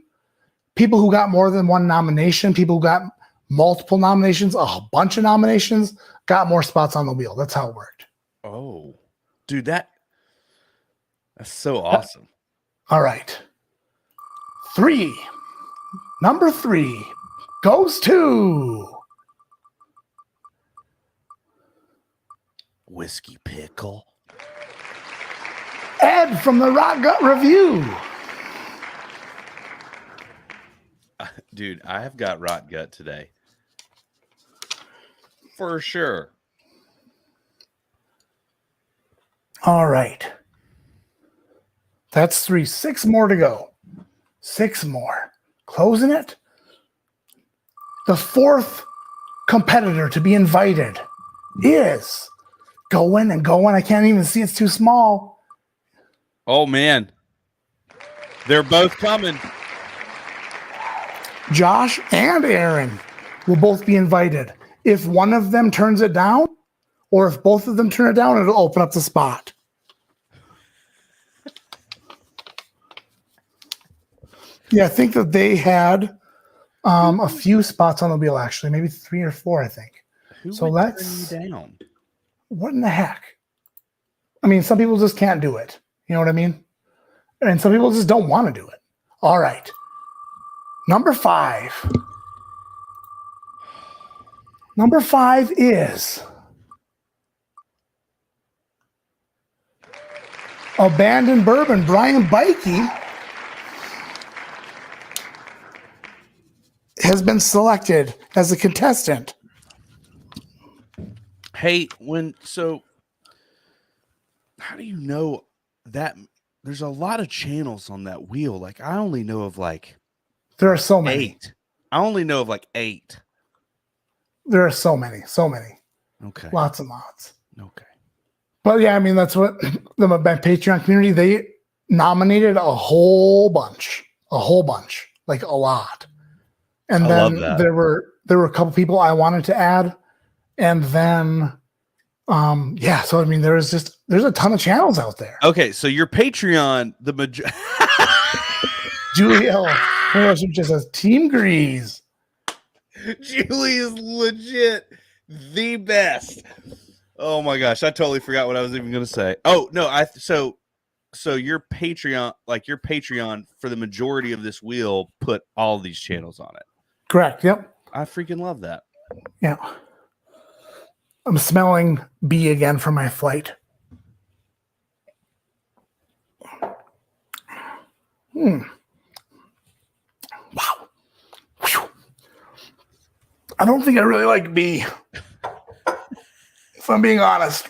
People who got more than one nomination, people who got multiple nominations, a bunch of nominations, got more spots on the wheel. That's how it worked. Oh, dude, that's so awesome. All right. 3. Number 3 goes to Whiskey Pickle. Ed from the Rock Gut Review. Dude, I have got rot gut today. For sure. All right. That's 3. 6 more to go. 6 more. Closing it. The 4th competitor to be invited is going and going. I can't even see. It's too small. Oh, man. They're both coming. Josh and Aaron will both be invited. If one of them turns it down, or if both of them turn it down, it'll open up the spot. Yeah, I think that they had a few spots on the wheel, actually, maybe 3 or 4, I think. So let's turn you down? What in the heck? I mean, some people just can't do it. You know what I mean? And some people just don't want to do it. All right. Number 5. Number 5 is Abandoned Bourbon. Brian Bikey has been selected as a contestant. Hey, how do you know that there's a lot of channels on that wheel? Like, I only know of like There are so many. 8. I only know of like 8. There are so many. Okay. Lots and lots. Okay. But yeah, I mean, that's what the Patreon community, they nominated a whole bunch, like a lot. And I then love that. there were a couple people I wanted to add. And then, so I mean, there's a ton of channels out there. Okay. So your Patreon, Julia just says Team Grease. Julie is legit the best. Oh my gosh, I totally forgot what I was even going to say. Oh no, so your Patreon for the majority of this wheel put all these channels on it. Correct. Yep. I freaking love that. Yeah. I'm smelling B again for my flight. Wow. Whew. I don't think I really like B. If I'm being honest.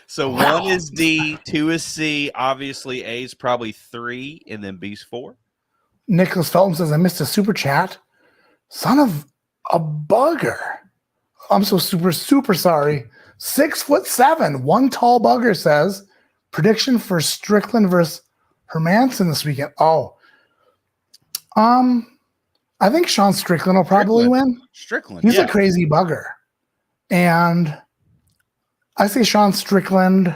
So Wow. 1 is D, 2 is C. Obviously, A is probably 3, and then B's 4. Nicholas Felton says, I missed a super chat. Son of a bugger. I'm so super sorry. 6'7", one tall bugger says, prediction for Strickland versus Hermanson this weekend. Oh. I think Sean Strickland will probably win. Strickland. He's yeah. a crazy bugger. And I say Sean Strickland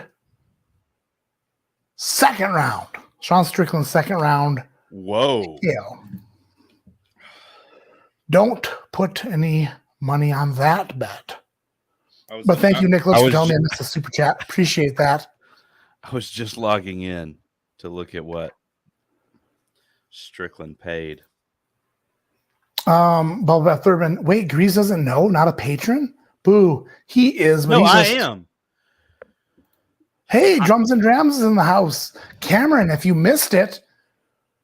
second round. Sean Strickland second round. Whoa. Yeah. Don't put any money on that bet. But thank you, Nicholas, for telling me I missed a super chat. Appreciate that. I was just logging in to look at what Strickland paid. Boba Thurman. Wait, Grease doesn't know? Not a patron? Boo. He is. But No, I just, am. Hey, Drums and Drams is in the house. Cameron, if you missed it,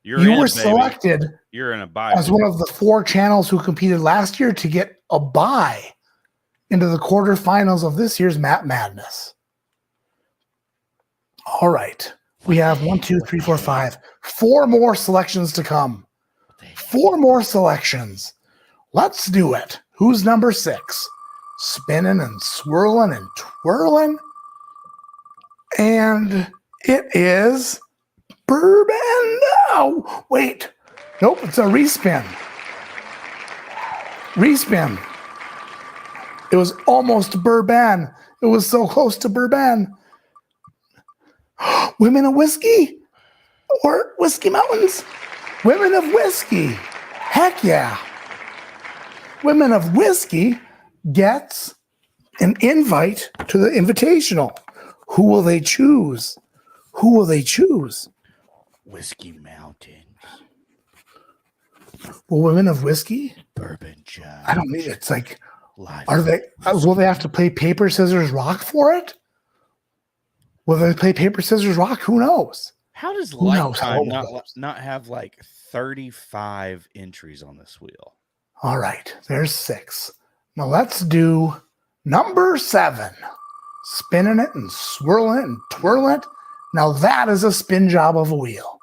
you were selected You're in a buy as one of the 4 channels who competed last year to get a bye into the quarterfinals of this year's Map Madness. All right. We have 1, 2, 3, 4, 5. 4 more selections to come. 4 more selections. Let's do it. Who's number 6? Spinning and swirling and twirling. And it is Bourbon. No, wait. Nope, it's a respin. Respin. It was almost Bourbon. It was so close to Bourbon. Women of Whiskey or Whiskey Mountains? Women of Whiskey. Heck yeah. Women of Whiskey gets an invite to the invitational. Who will they choose? Who will they choose? Whiskey Mountains. Well, Women of Whiskey? Bourbon Judge. I don't need it. It's like, Life are they, will they have to play paper, scissors, rock for it? Will they play paper, scissors, rock? Who knows? How does Who knows how Lifetime it goes? not have like 35 entries on this wheel? All right, there's 6. Now let's do number 7. Spinning it and swirling it and twirling it. Now that is a spin job of a wheel.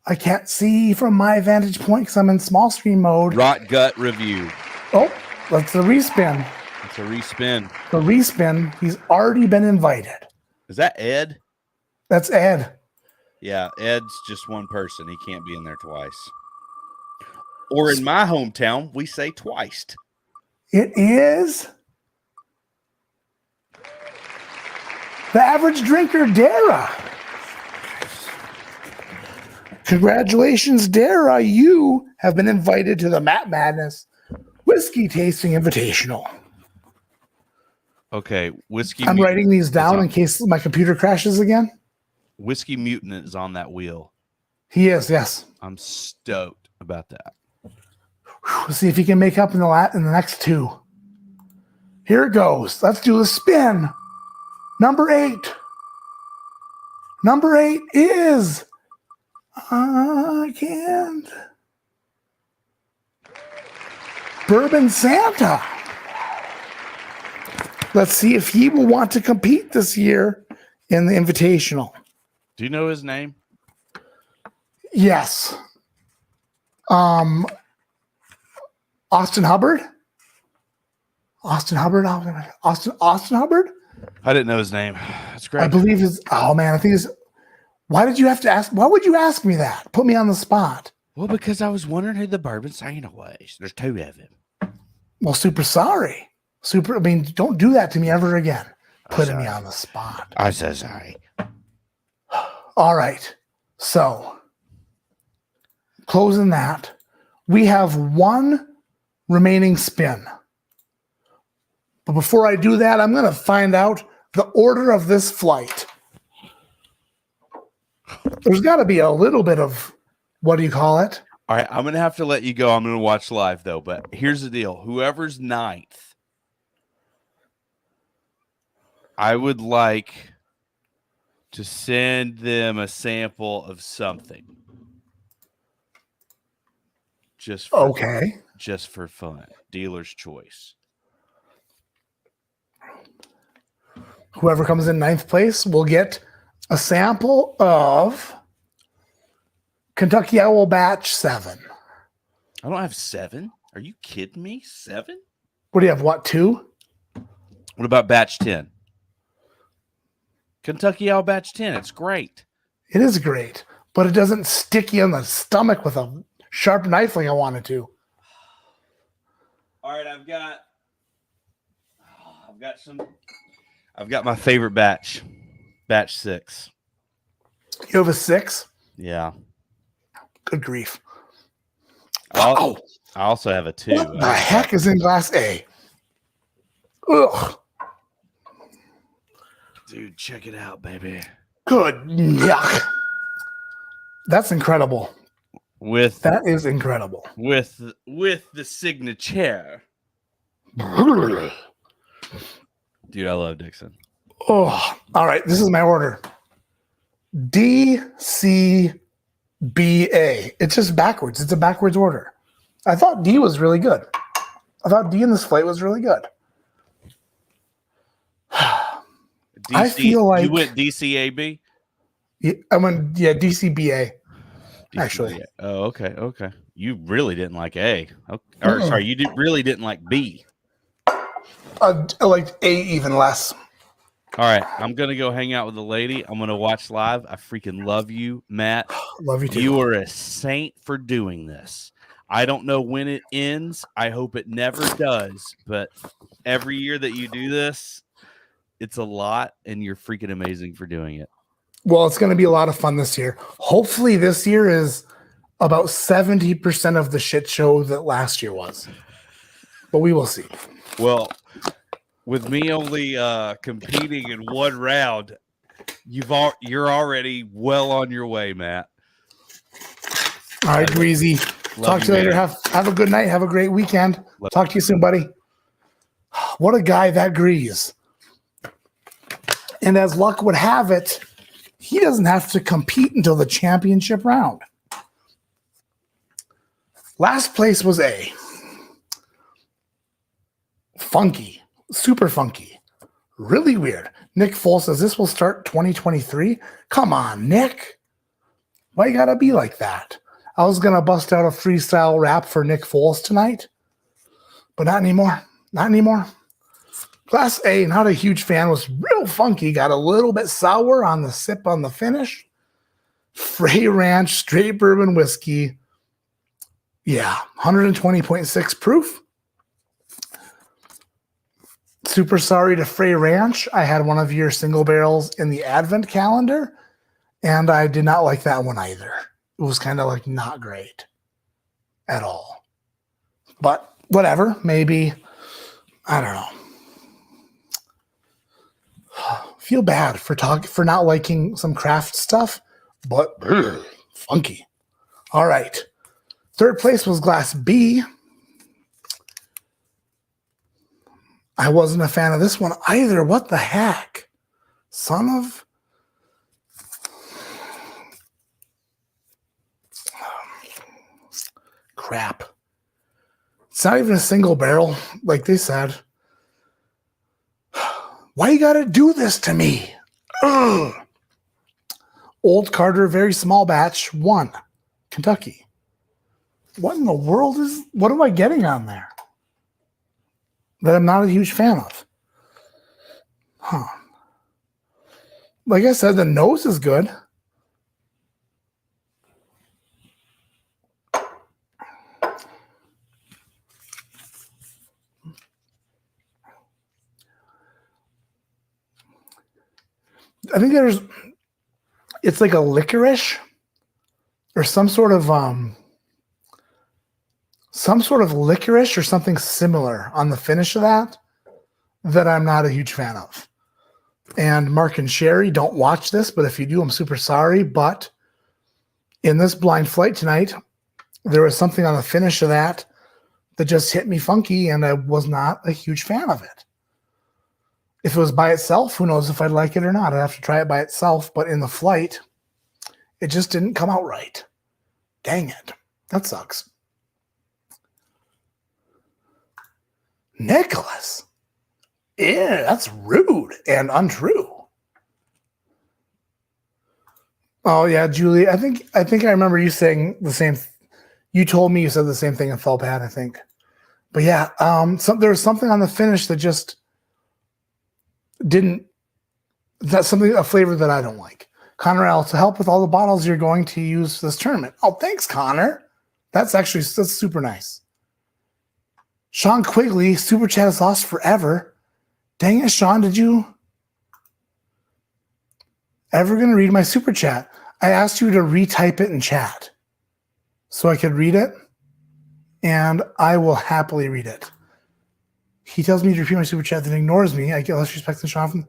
I can't see from my vantage point because I'm in small screen mode. Rot Gut Review. Oh, that's the respin. It's a respin. The respin, he's already been invited. Is that Ed? That's Ed. Yeah, Ed's just one person. He can't be in there twice. Or in my hometown, we say twice. It is the average drinker, Dara. Congratulations, Dara. You have been invited to the Matt Madness Whiskey Tasting Invitational. Okay, Whiskey I'm Mutant writing these down on- in case my computer crashes again. Whiskey Mutant is on that wheel. He is, yes. I'm stoked about that. Let's see if he can make up in the next 2. Here it goes. Let's do a spin. Number 8. Number 8 is I can't. Bourbon Santa. Let's see if he will want to compete this year in the Invitational. Do you know his name? Yes. Austin Hubbard. Austin Hubbard. Austin Hubbard. I didn't know his name. That's great. I believe is. Oh man, I think is. Why did you have to ask? Why would you ask me that? Put me on the spot. Well, because I was wondering who the Bourbon Santa was. There's 2 of them. Well, super sorry. I mean, don't do that to me ever again. Putting me sorry. on the spot. I'm so sorry. All right. So, closing that, we have 1 remaining spin. But before I do that, I'm going to find out the order of this flight. There's got to be a little bit of, what do you call it? All right, I'm going to have to let you go. I'm going to watch live, though. But here's the deal. Whoever's 9th, I would like to send them a sample of something. Just for, Okay. just for fun. Dealer's choice. Whoever comes in 9th place will get a sample of Kentucky Owl Batch 7. I don't have 7. Are you kidding me? 7? What do you have? What, 2? What about batch 10? Kentucky Owl Batch 10. It's great. It is great, but it doesn't stick you in the stomach with a sharp knife like I wanted to. All right, I've got my favorite batch. Batch 6. You have a 6? Yeah. Good grief. I also have a 2. What the heck is in glass A? Ugh. Dude, check it out, baby. Good yuck. That's incredible. That is incredible. With the signature. Dude, I love Dixon. Oh, all right. This is my order. DCBA. It's just backwards. It's a backwards order. I thought D was really good. I thought D in this flight was really good. I feel like you went DCAB. I went DCBA. Actually. DCAB. Oh, okay. You really didn't like A. Or sorry, you really didn't like B. I liked A even less. All right, I'm gonna go hang out with the lady. I'm gonna watch live. I freaking love you, Matt. Love you too. You are a saint for doing this. I don't know when it ends. I hope it never does. But every year that you do this, it's a lot, and you're freaking amazing for doing it. Well, it's going to be a lot of fun this year. Hopefully this year is about 70% of the shit show that last year was. But we will see. Well, with me only competing in one round, you're already well on your way, Matt. All right, Greasy. Talk to you later. man. Have a good night. Have a great weekend. Talk to you soon, buddy. What a guy, that Grease. And as luck would have it, he doesn't have to compete until the championship round. Last place was A. Funky. Super funky. Really weird. Nick Foles says this will start 2023. Come on, Nick. Why you gotta be like that? I was gonna bust out a freestyle rap for Nick Foles tonight, but not anymore. Not anymore. Class A, not a huge fan, was real funky. Got a little bit sour on the sip on the finish. Frey Ranch straight bourbon whiskey. Yeah, 120.6 proof. Super sorry to Frey Ranch. I had one of your single barrels in the advent calendar, and I did not like that one either. It was kind of like not great at all. But whatever, maybe, I don't know. Feel bad for not liking some craft stuff, but funky. All right. Third place was Glass B. I wasn't a fan of this one either. What the heck? Son of... crap. It's not even a single barrel, like they said. Why you gotta do this to me? Ugh. Old Carter, very small batch, 1. Kentucky. What in the world what am I getting on there that I'm not a huge fan of? Huh. Like I said, the nose is good. I think it's like a licorice or some sort of licorice or something similar on the finish of that I'm not a huge fan of. And Mark and Sherry, don't watch this, but if you do, I'm super sorry. But in this blind flight tonight, there was something on the finish of that just hit me funky, and I was not a huge fan of it. If it was by itself, who knows if I'd like it or not. I'd have to try it by itself, but in the flight, it just didn't come out right. Dang it. That sucks. Nicholas. Yeah, that's rude and untrue. Oh yeah, Julie. I think I remember you saying the same. You told me you said the same thing in Felpat, I think. But yeah, there was something on the finish that just didn't. That's a flavor that I don't like. Connor L, to help with all the bottles you're going to use this tournament. Oh, thanks, Connor. That's super nice. Sean Quigley, super chat is lost forever. Dang it, Sean, did you ever going to read my super chat? I asked you to retype it in chat so I could read it, and I will happily read it. He tells me to repeat my super chat, then ignores me. I get less respect than Sean.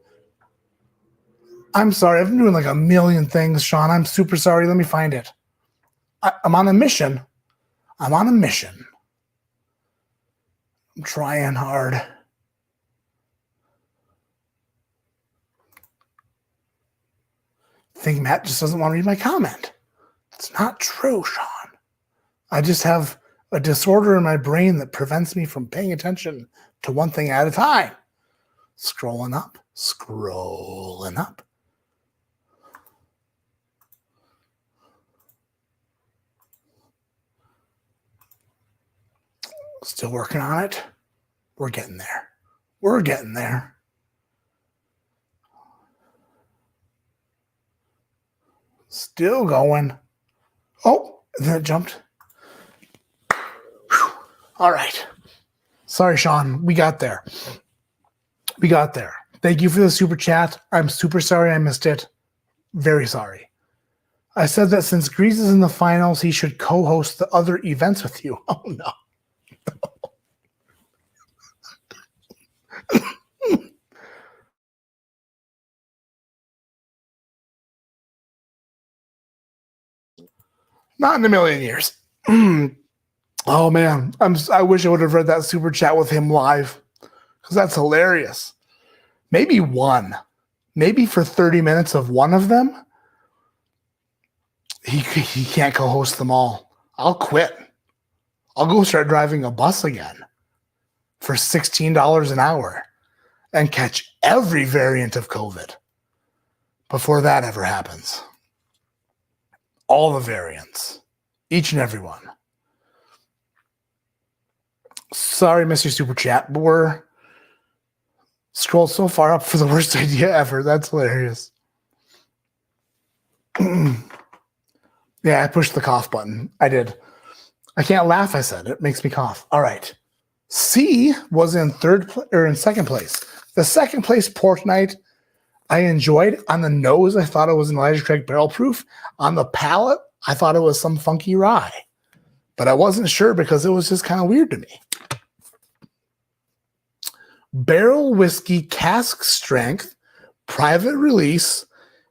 I'm sorry. I've been doing like a million things, Sean. I'm super sorry. Let me find it. I'm on a mission. I'm trying hard. I think Matt just doesn't want to read my comment. It's not true, Sean. I just have a disorder in my brain that prevents me from paying attention to one thing at a time. Scrolling up. Still working on it. We're getting there. Still going. Oh, and then it jumped. Whew. All right. Sorry, Sean. We got there. Thank you for the super chat. I'm super sorry I missed it. Very sorry. I said that since Grease is in the finals, he should co-host the other events with you. Oh, no. Not in a million years. Oh, man. I wish I would have read that super chat with him live because that's hilarious. Maybe one. Maybe for 30 minutes of one of them. He can't co-host them all. I'll quit. I'll go start driving a bus again for $16 an hour and catch every variant of COVID before that ever happens. All the variants. Each and every one. Sorry, Mr. Super Chat, but we're scrolled so far up for the worst idea ever. That's hilarious. Yeah, I pushed the cough button. I did. I can't laugh, I said. It makes me cough. All right. C was in second place. The second place pork night I enjoyed. On the nose, I thought it was an Elijah Craig barrel proof. On the palate, I thought it was some funky rye. But I wasn't sure because it was just kind of weird to me. Barrel whiskey cask strength, private release,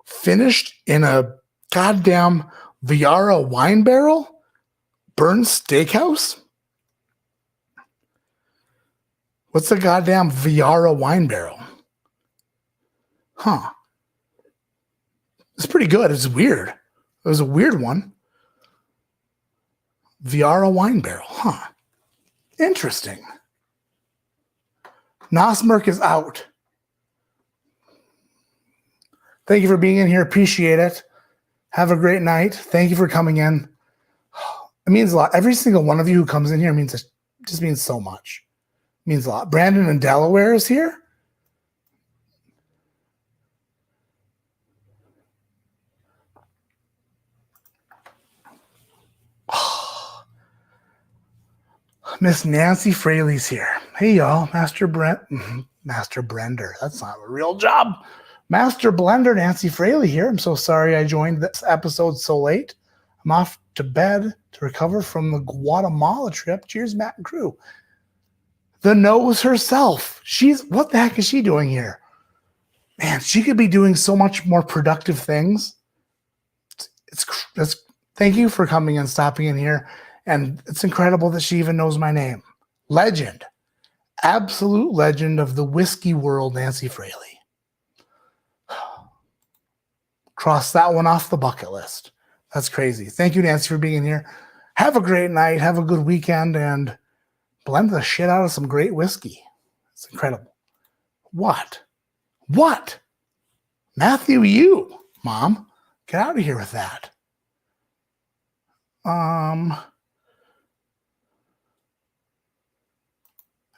finished in a goddamn Viara wine barrel, Burns Steakhouse. What's a goddamn Viara wine barrel? Huh. It's pretty good. It's weird. It was a weird one. Viara wine barrel. Huh. Interesting. Nosmerk is out. Thank you for being in here. Appreciate it. Have a great night. Thank you for coming in. It means a lot. Every single one of you who comes in here just means so much. It means a lot. Brandon in Delaware is here. Miss Nancy Fraley's here. Hey, y'all. Master Blender. That's not a real job. Master Blender Nancy Fraley here. I'm so sorry I joined this episode so late. I'm off to bed to recover from the Guatemala trip. Cheers, Matt and crew. The nose herself. What the heck is she doing here? Man, she could be doing so much more productive things. Thank you for coming and stopping in here. And it's incredible that she even knows my name. Legend. Absolute legend of the whiskey world, Nancy Fraley. Cross that one off the bucket list. That's crazy. Thank you, Nancy, for being in here. Have a great night. Have a good weekend. And blend the shit out of some great whiskey. It's incredible. What? Matthew, you, Mom. Get out of here with that.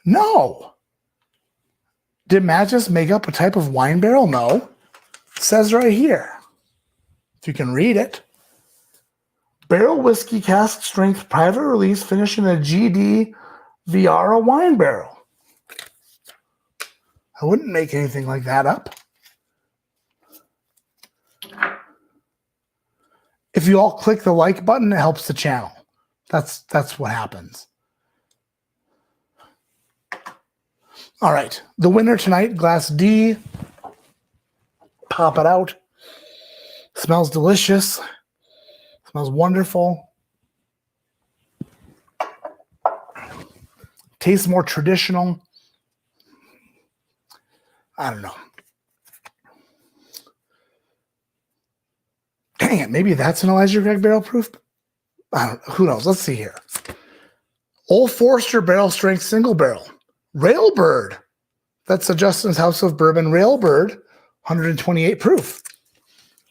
No. Did Matt just make up a type of wine barrel? No. It says right here. If you can read it. Barrel whiskey cask strength private release finished in a GD Viara wine barrel. I wouldn't make anything like that up. If you all click the like button, it helps the channel. That's what happens. All right. The winner tonight, Glass D. Pop it out. Smells delicious. Smells wonderful. Tastes more traditional. I don't know. Dang it. Maybe that's an Elijah Craig barrel proof. I don't know. Who knows? Let's see here. Old Forester barrel strength single barrel. Railbird. That's a Justin's House of Bourbon Railbird. 128 proof.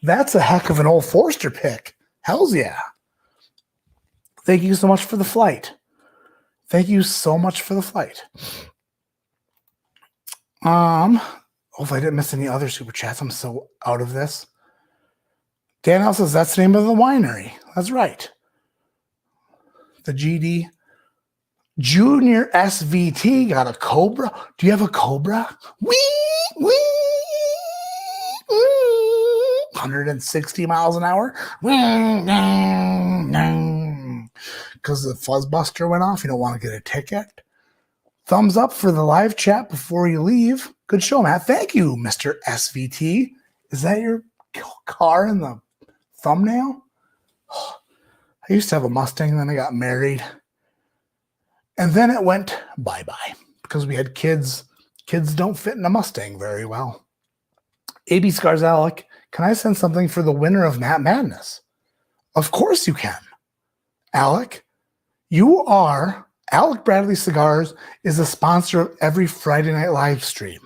That's a heck of an Old Forester pick. Hells yeah. Thank you so much for the flight. Thank you so much for the flight. Hopefully I didn't miss any other super chats. I'm so out of this. Dan says that's the name of the winery. That's right. The GD Junior SVT got a Cobra. Do you have a Cobra? Wee, wee, wee. 160 miles an hour. Because the fuzzbuster went off. You don't want to get a ticket. Thumbs up for the live chat before you leave. Good show, Matt. Thank you, Mr. SVT. Is that your car in the thumbnail? I used to have a Mustang, then I got married. And then it went bye-bye because we had kids. Kids don't fit in a Mustang very well. AB Scars Alec, can I send something for the winner of Matt Madness? Of course you can. Alec, Alec Bradley Cigars is a sponsor of every Friday night live stream.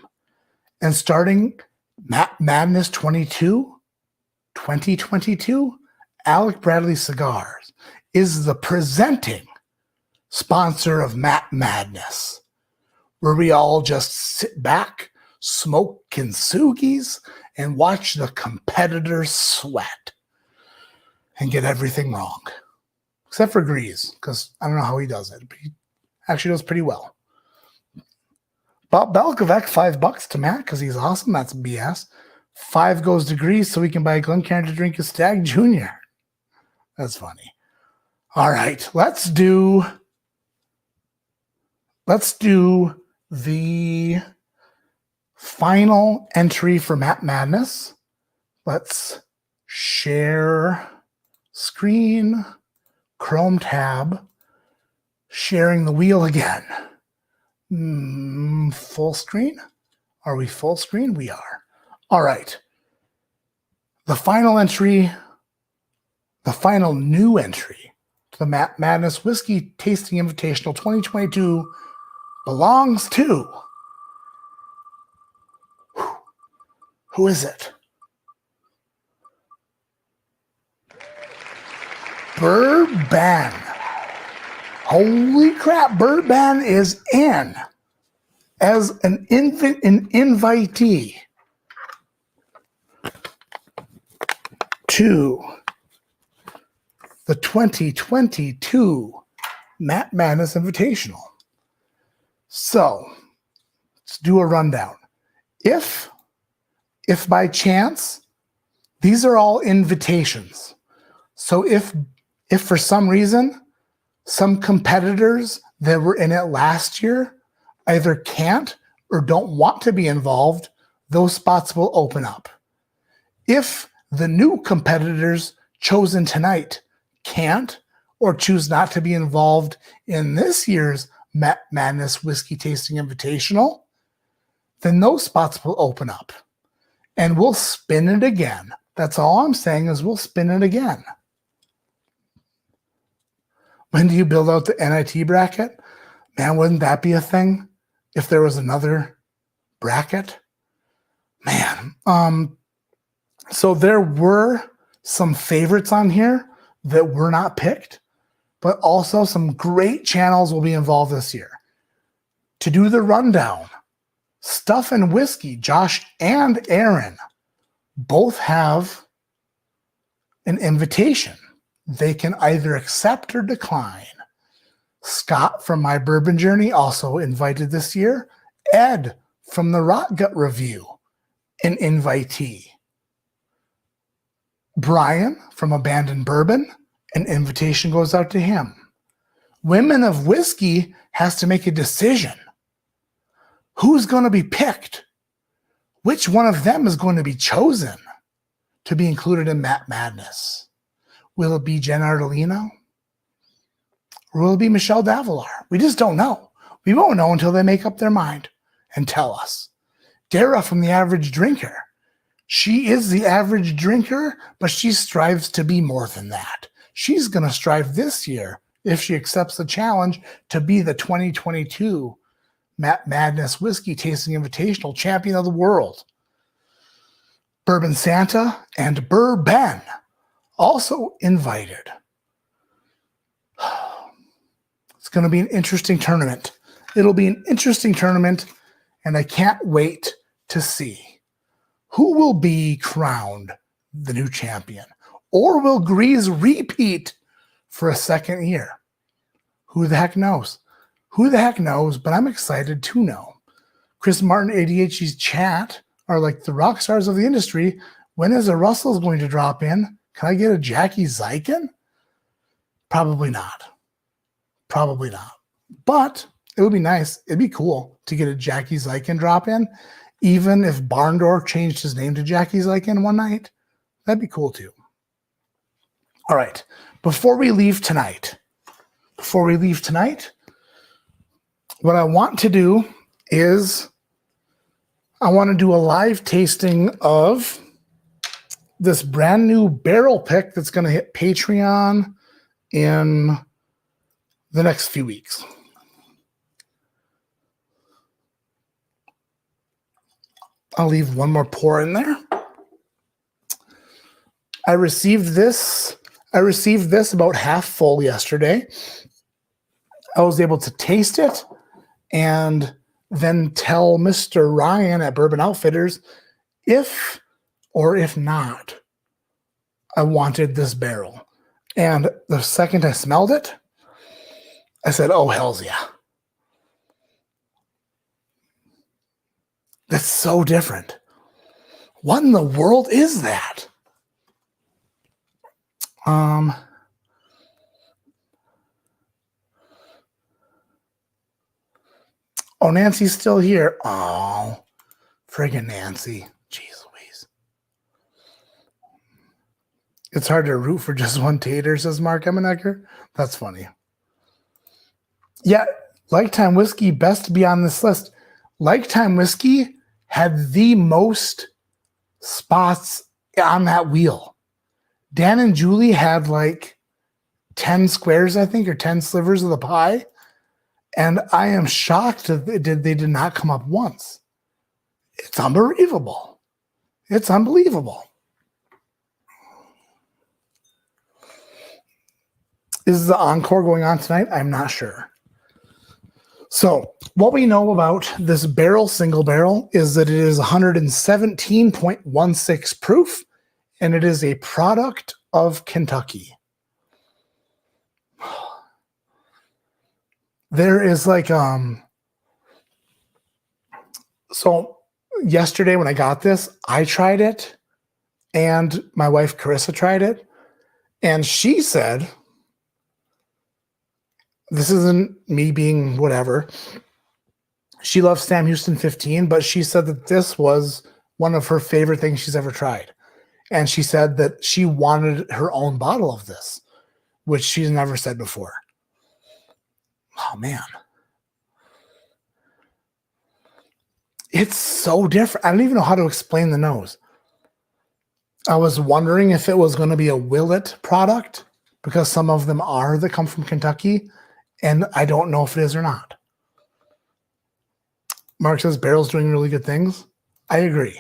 And starting Matt Madness 2022, Alec Bradley Cigars is the presenting sponsor of Matt Madness, where we all just sit back, smoke kintsugi's, and watch the competitors sweat and get everything wrong. Except for Grease, because I don't know how he does it, but he actually does pretty well. Bob Belkovec, $5 to Matt, because he's awesome. That's BS. 5 goes to Grease so he can buy a Glencairn to drink a Stag Jr. That's funny. All right, let's do the final entry for Matt Madness. Let's share screen, Chrome tab, sharing the wheel again. Full screen? Are we full screen? We are. All right. The final entry, the final new entry to the Matt Madness Whiskey Tasting Invitational 2022 belongs to... Who is it? Bourbon. Holy crap, Bourbon is in as an invitee to the 2022 Matt Madness Invitational. So, let's do a rundown. If by chance, these are all invitations. So if for some reason, some competitors that were in it last year either can't or don't want to be involved, those spots will open up. If the new competitors chosen tonight can't or choose not to be involved in this year's Matt Madness Whiskey Tasting Invitational, then those spots will open up. And we'll spin it again. That's all I'm saying is we'll spin it again. When do you build out the NIT bracket? Man, wouldn't that be a thing if there was another bracket? Man. So there were some favorites on here that were not picked, but also some great channels will be involved this year. To do the rundown, Stuff and Whiskey, Josh and Aaron both have an invitation. They can either accept or decline. Scott from My Bourbon Journey also invited this year. Ed from the Rot Gut Review, an invitee. Brian from Abandoned Bourbon, an invitation goes out to him. Women of Whiskey has to make a decision. Who's going to be picked? Which one of them is going to be chosen to be included in Matt Madness? Will it be Jen Ardolino? Or will it be Michelle Davilar? We just don't know. We won't know until they make up their mind and tell us. Dara from The Average Drinker. She is the average drinker, but she strives to be more than that. She's going to strive this year, if she accepts the challenge, to be the 2022 Matt Madness Whiskey Tasting Invitational Champion of the World. Bourbon Santa and Bourbon also invited. It's going to be an interesting tournament. It'll be an interesting tournament, and I can't wait to see who will be crowned the new champion. Or will Grease repeat for a second year? Who the heck knows? Who the heck knows, but I'm excited to know. Chris Martin, ADHD's chat are like the rock stars of the industry. When is a Russell's going to drop in? Can I get a Jackie Zykin? Probably not. Probably not. But it would be nice. It'd be cool to get a Jackie Zykin drop in, even if Barndor changed his name to Jackie Zykin one night. That'd be cool too. All right. Before we leave tonight, what I want to do is I want to do a live tasting of this brand new barrel pick that's going to hit Patreon in the next few weeks. I'll leave one more pour in there. I received this about half full yesterday. I was able to taste it and then tell Mr. Ryan at Bourbon Outfitters if or if not I wanted this barrel. And the second I smelled it, I said, oh, hells yeah. That's so different. What in the world is that? Oh, Nancy's still here. Oh, friggin' Nancy. Jeez Louise. It's hard to root for just one tater, says Mark Emenecker. That's funny. Yeah, Lifetime Whiskey, best to be on this list. Lifetime Whiskey had the most spots on that wheel. Dan and Julie had like 10 squares, I think, or 10 slivers of the pie. And I am shocked that they did not come up once. It's unbelievable. It's unbelievable. Is the encore going on tonight? I'm not sure. So what we know about this barrel, single barrel, is that it is 117.16 proof, and it is a product of Kentucky. There is like, so yesterday when I got this, I tried it, and my wife Carissa tried it, and she said, this isn't me being whatever. She loves Sam Houston 15, but she said that this was one of her favorite things she's ever tried. And she said that she wanted her own bottle of this, which she's never said before. Oh, man. It's so different. I don't even know how to explain the nose. I was wondering if it was going to be a Willet product, because some of them are that come from Kentucky. And I don't know if it is or not. Mark says barrel's doing really good things. I agree.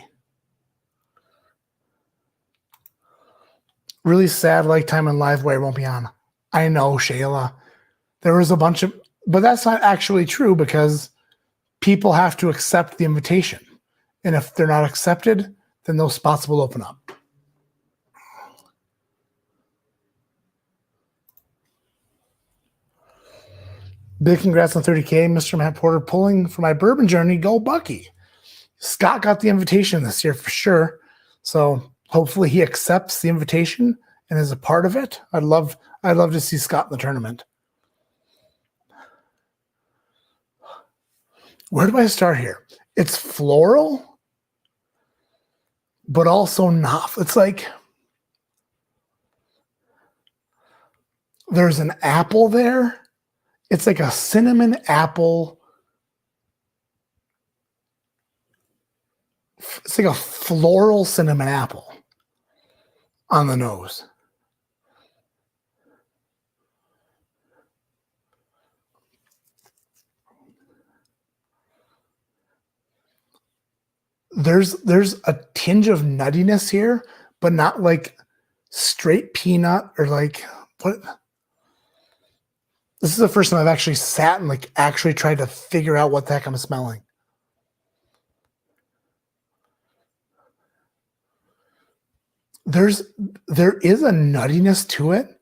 Really sad Lifetime and Livewire won't be on. I know, Shayla. There was a bunch of, but that's not actually true because people have to accept the invitation. And if they're not accepted, then those spots will open up. Big congrats on 30K, Mr. Matt Porter, pulling for my bourbon journey. Go Bucky. Scott got the invitation this year for sure. So hopefully he accepts the invitation and is a part of it. I'd love to see Scott in the tournament. Where do I start here? It's floral, but also not. It's like there's an apple there. It's like a cinnamon apple. It's like a floral cinnamon apple on the nose. There's a tinge of nuttiness here, but not like straight peanut or like what. This is the first time I've actually sat and like actually tried to figure out what the heck I'm smelling. There is a nuttiness to it,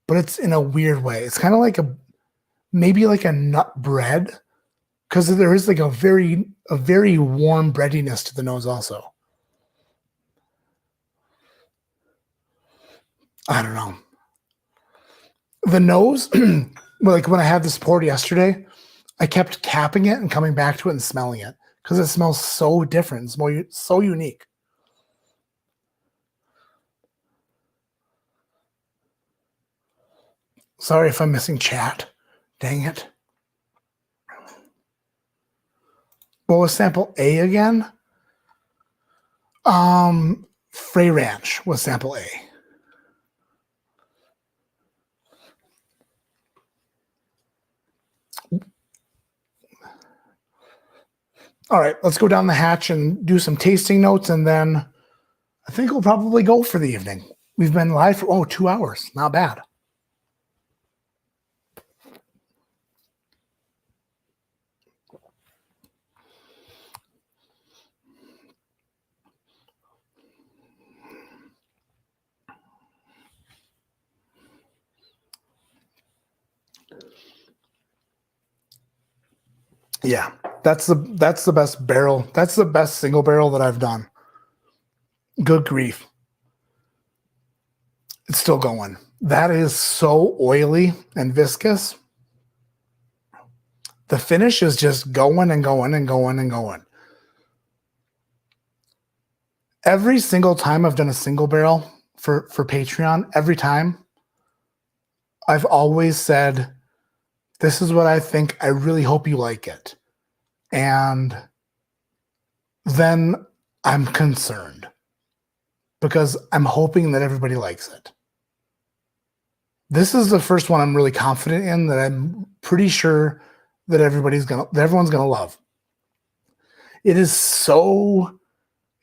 but it's in a weird way. It's kind of like maybe like a nut bread, because there is like a very warm breadiness to the nose also. I don't know. The nose, like when I had this poured yesterday, I kept capping it and coming back to it and smelling it because it smells so different. It's so unique. Sorry if I'm missing chat. Dang it. What was sample A again? Frey Ranch was sample A. All right, let's go down the hatch and do some tasting notes, and then I think we'll probably go for the evening. We've been live for 2 hours. Not bad. Yeah, that's the best barrel. That's the best single barrel that I've done. Good grief. It's still going. That is so oily and viscous. The finish is just going and going and going and going. Every single time I've done a single barrel for Patreon, every time, I've always said, this is what I think. I really hope you like it. And then I'm concerned because I'm hoping that everybody likes it. This is the first one I'm really confident in that I'm pretty sure that everyone's gonna love. It is so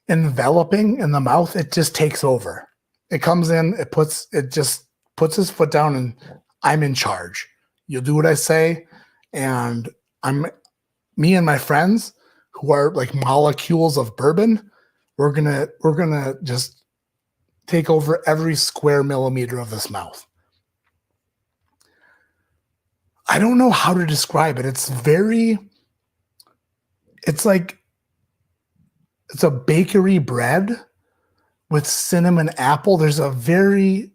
enveloping in the mouth, it just takes over. It comes in, it just puts his foot down, and I'm in charge. You'll do what I say, and me and my friends who are like molecules of bourbon, we're gonna just take over every square millimeter of this mouth. I don't know how to describe it. It's a bakery bread with cinnamon apple. There's a very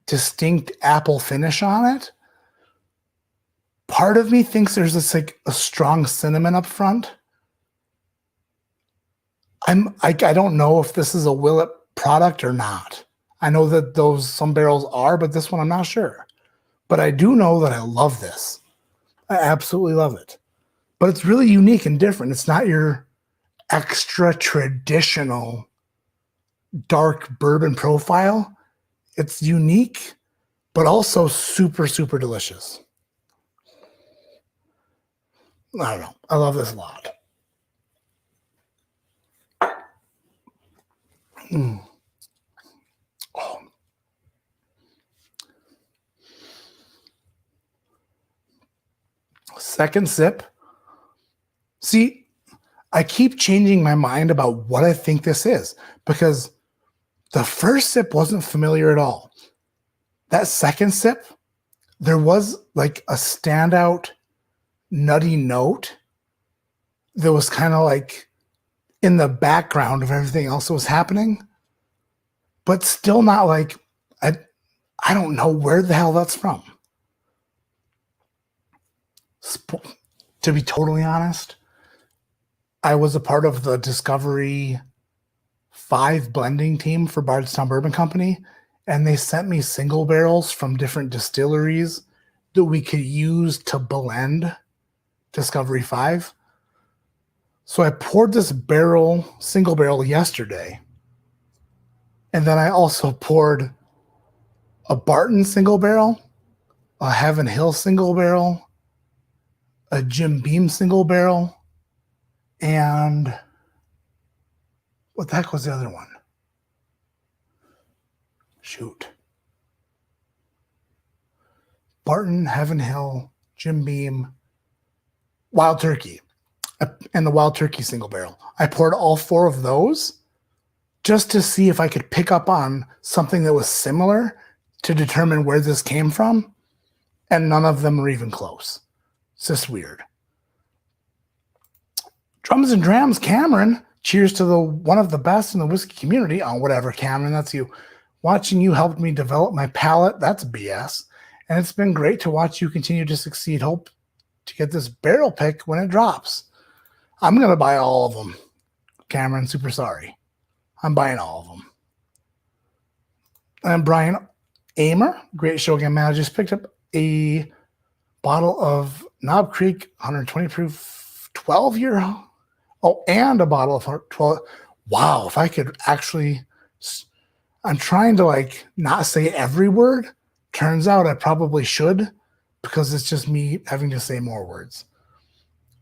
distinct apple finish on it. Part of me thinks there's this like a strong cinnamon up front. I don't know if this is a Willet product or not. I know that some barrels are, but this one I'm not sure. But I do know that I love this. I absolutely love it. But it's really unique and different. It's not your extra traditional dark bourbon profile. It's unique, but also super, super delicious. I don't know. I love this a lot. Oh. Second sip. See, I keep changing my mind about what I think this is because the first sip wasn't familiar at all. That second sip, there was like a standout nutty note that was kind of like in the background of everything else that was happening, but still not like, I don't know where the hell that's from. To be totally honest, I was a part of the Discovery 5 blending team for Bardstown Bourbon Company, and they sent me single barrels from different distilleries that we could use to blend Discovery 5. So I poured this single barrel yesterday, and then I also poured a Barton single barrel, a Heaven Hill single barrel, a Jim Beam single barrel, and what the heck was the other one? Shoot. Barton, Heaven Hill, Jim Beam, Wild Turkey, and the Wild Turkey single barrel. I poured all 4 of those just to see if I could pick up on something that was similar to determine where this came from, and none of them were even close. It's just weird. Drums and Drams, Cameron. Cheers to one of the best in the whiskey community. Oh, whatever, Cameron, that's you. Watching you helped me develop my palate. That's BS. And it's been great to watch you continue to succeed. Hope to get this barrel pick when it drops. I'm going to buy all of them. Cameron, super sorry. I'm buying all of them. And Brian Amer, great show again, man. I just picked up a bottle of Knob Creek 120 proof 12-year. Oh, and a bottle of 12. Wow, if I could actually, I'm trying to like not say every word. Turns out I probably should because it's just me having to say more words.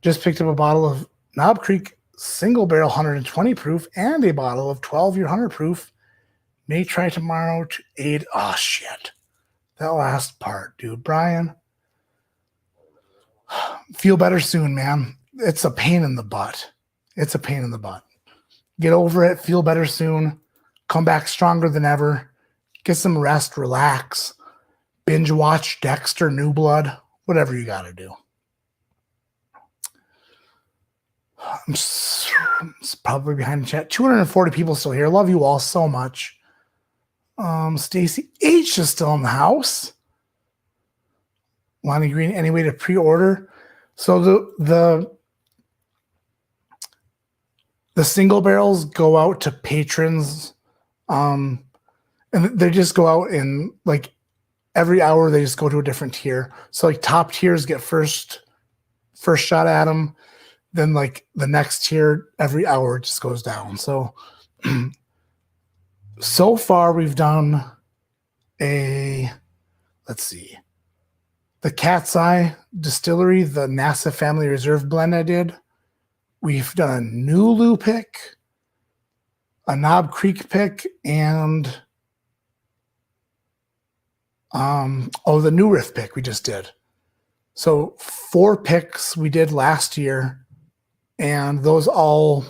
Just picked up a bottle of Knob Creek single barrel 120 proof and a bottle of 12-year 100 proof. May try tomorrow to aid. Oh, shit. That last part, dude. Brian, feel better soon, man. It's a pain in the butt. It's a pain in the butt. Get over it. Feel better soon. Come back stronger than ever. Get some rest. Relax. Binge watch Dexter, New Blood. Whatever you got to do. I'm probably behind the chat. 240 people still here. Love you all so much. Stacy H is still in the house. Lonnie Green, any way to pre-order? So the single barrels go out to patrons, and they just go out in like every hour. They just go to a different tier. So like top tiers get first shot at them. Then like the next tier every hour just goes down. So so far we've done let's see, the Cat's Eye Distillery, the NASA Family Reserve blend I did. We've done a Nulu pick, a Knob Creek pick, and the New Riff pick we just did. So 4 picks we did last year, and those all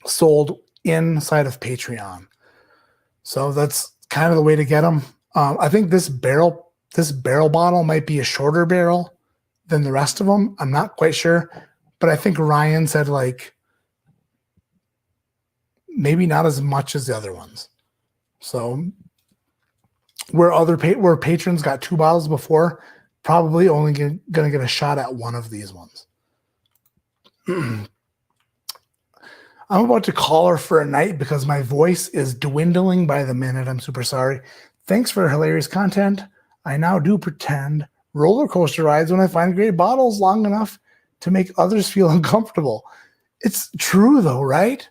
sold inside of Patreon. So that's kind of the way to get them. I think this barrel bottle might be a shorter barrel than the rest of them. I'm not quite sure, but I think Ryan said like maybe not as much as the other ones. So where patrons got 2 bottles before, probably only going to get a shot at one of these ones. I'm about to call her for a night because my voice is dwindling by the minute. I'm super sorry. Thanks for hilarious content. I now do pretend roller coaster rides when I find great bottles long enough to make others feel uncomfortable. It's true though, right?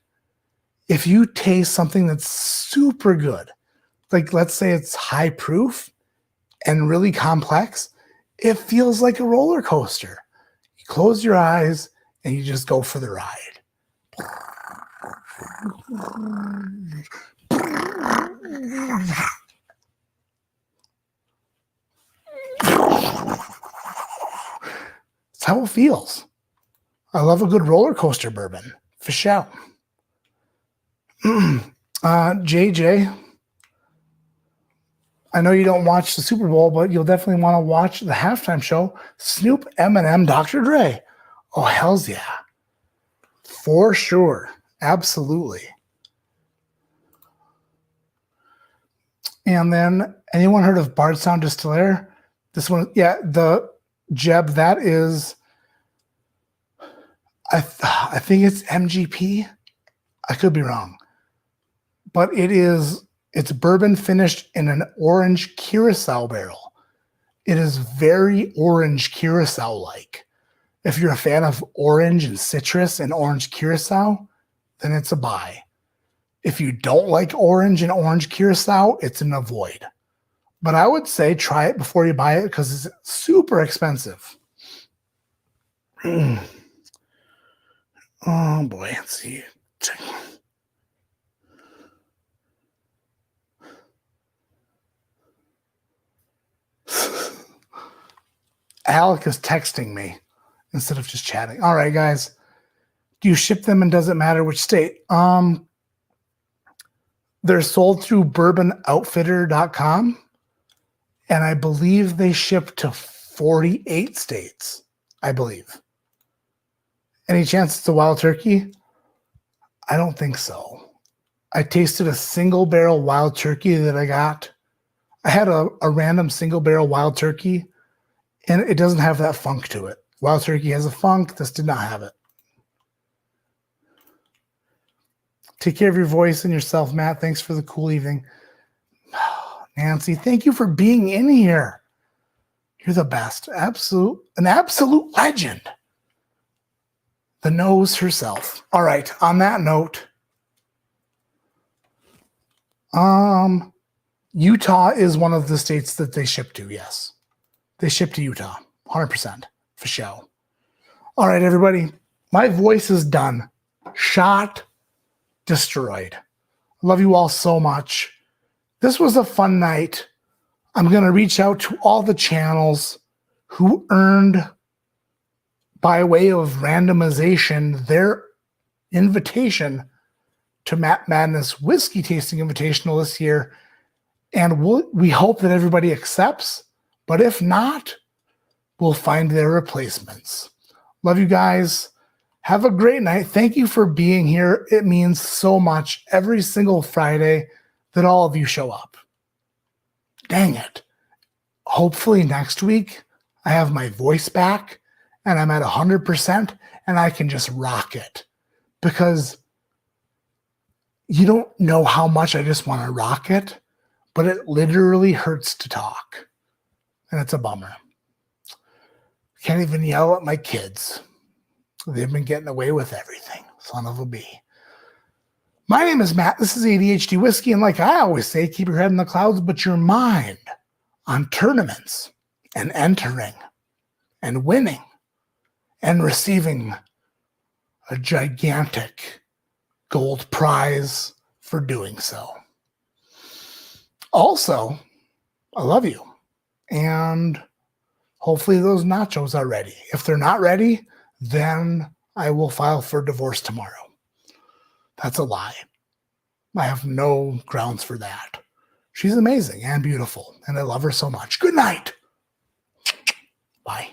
If you taste something that's super good, like let's say it's high proof and really complex, it feels like a roller coaster. You close your eyes and you just go for the ride. That's how it feels. I love a good roller coaster bourbon. Fish out. JJ, I know you don't watch the Super Bowl, but you'll definitely want to watch the halftime show. Snoop, Eminem, Dr. Dre. Oh, hells yeah. For sure. Absolutely. And then, anyone heard of Bardstown Distiller? This one, yeah, the Jeb, that is, I think it's MGP. I could be wrong. But it's bourbon finished in an orange curacao barrel. It is very orange curacao-like. If you're a fan of orange and citrus and orange curacao, then it's a buy. If you don't like orange and orange curacao, it's an avoid. But I would say try it before you buy it because it's super expensive. Oh boy, let's see. Alec is texting me instead of just chatting. All right, guys. Do you ship them and does it matter which state? They're sold through bourbonoutfitter.com. And I believe they ship to 48 states. I believe. Any chance it's a wild turkey? I don't think so. I tasted a single barrel wild turkey that I got. I had a random single barrel wild turkey, and it doesn't have that funk to it. Wild turkey has a funk. This did not have it. Take care of your voice and yourself, Matt. Thanks for the cool evening. Nancy, thank you for being in here. You're the best. An absolute legend. The nose herself. All right, on that note, Utah is one of the states that they ship to, yes. They ship to Utah, 100%, for show. All right, everybody, my voice is done. Shot, destroyed. Love you all so much. This was a fun night. I'm going to reach out to all the channels who earned, by way of randomization, their invitation to Matt Madness Whiskey Tasting Invitational this year. And we hope that everybody accepts. But if not, we'll find their replacements. Love you guys. Have a great night. Thank you for being here. It means so much every single Friday that all of you show up. Dang it. Hopefully next week I have my voice back and I'm at 100% and I can just rock it, because you don't know how much I just want to rock it, but it literally hurts to talk. And it's a bummer. Can't even yell at my kids. They've been getting away with everything. Son of a bee. My name is Matt. This is ADHD Whiskey. And like I always say, keep your head in the clouds, but your mind on tournaments and entering and winning and receiving a gigantic gold prize for doing so. Also, I love you. And hopefully those nachos are ready. If they're not ready, then I will file for divorce tomorrow. That's a lie. I have no grounds for that. She's amazing and beautiful, and I love her so much. Good night. Bye.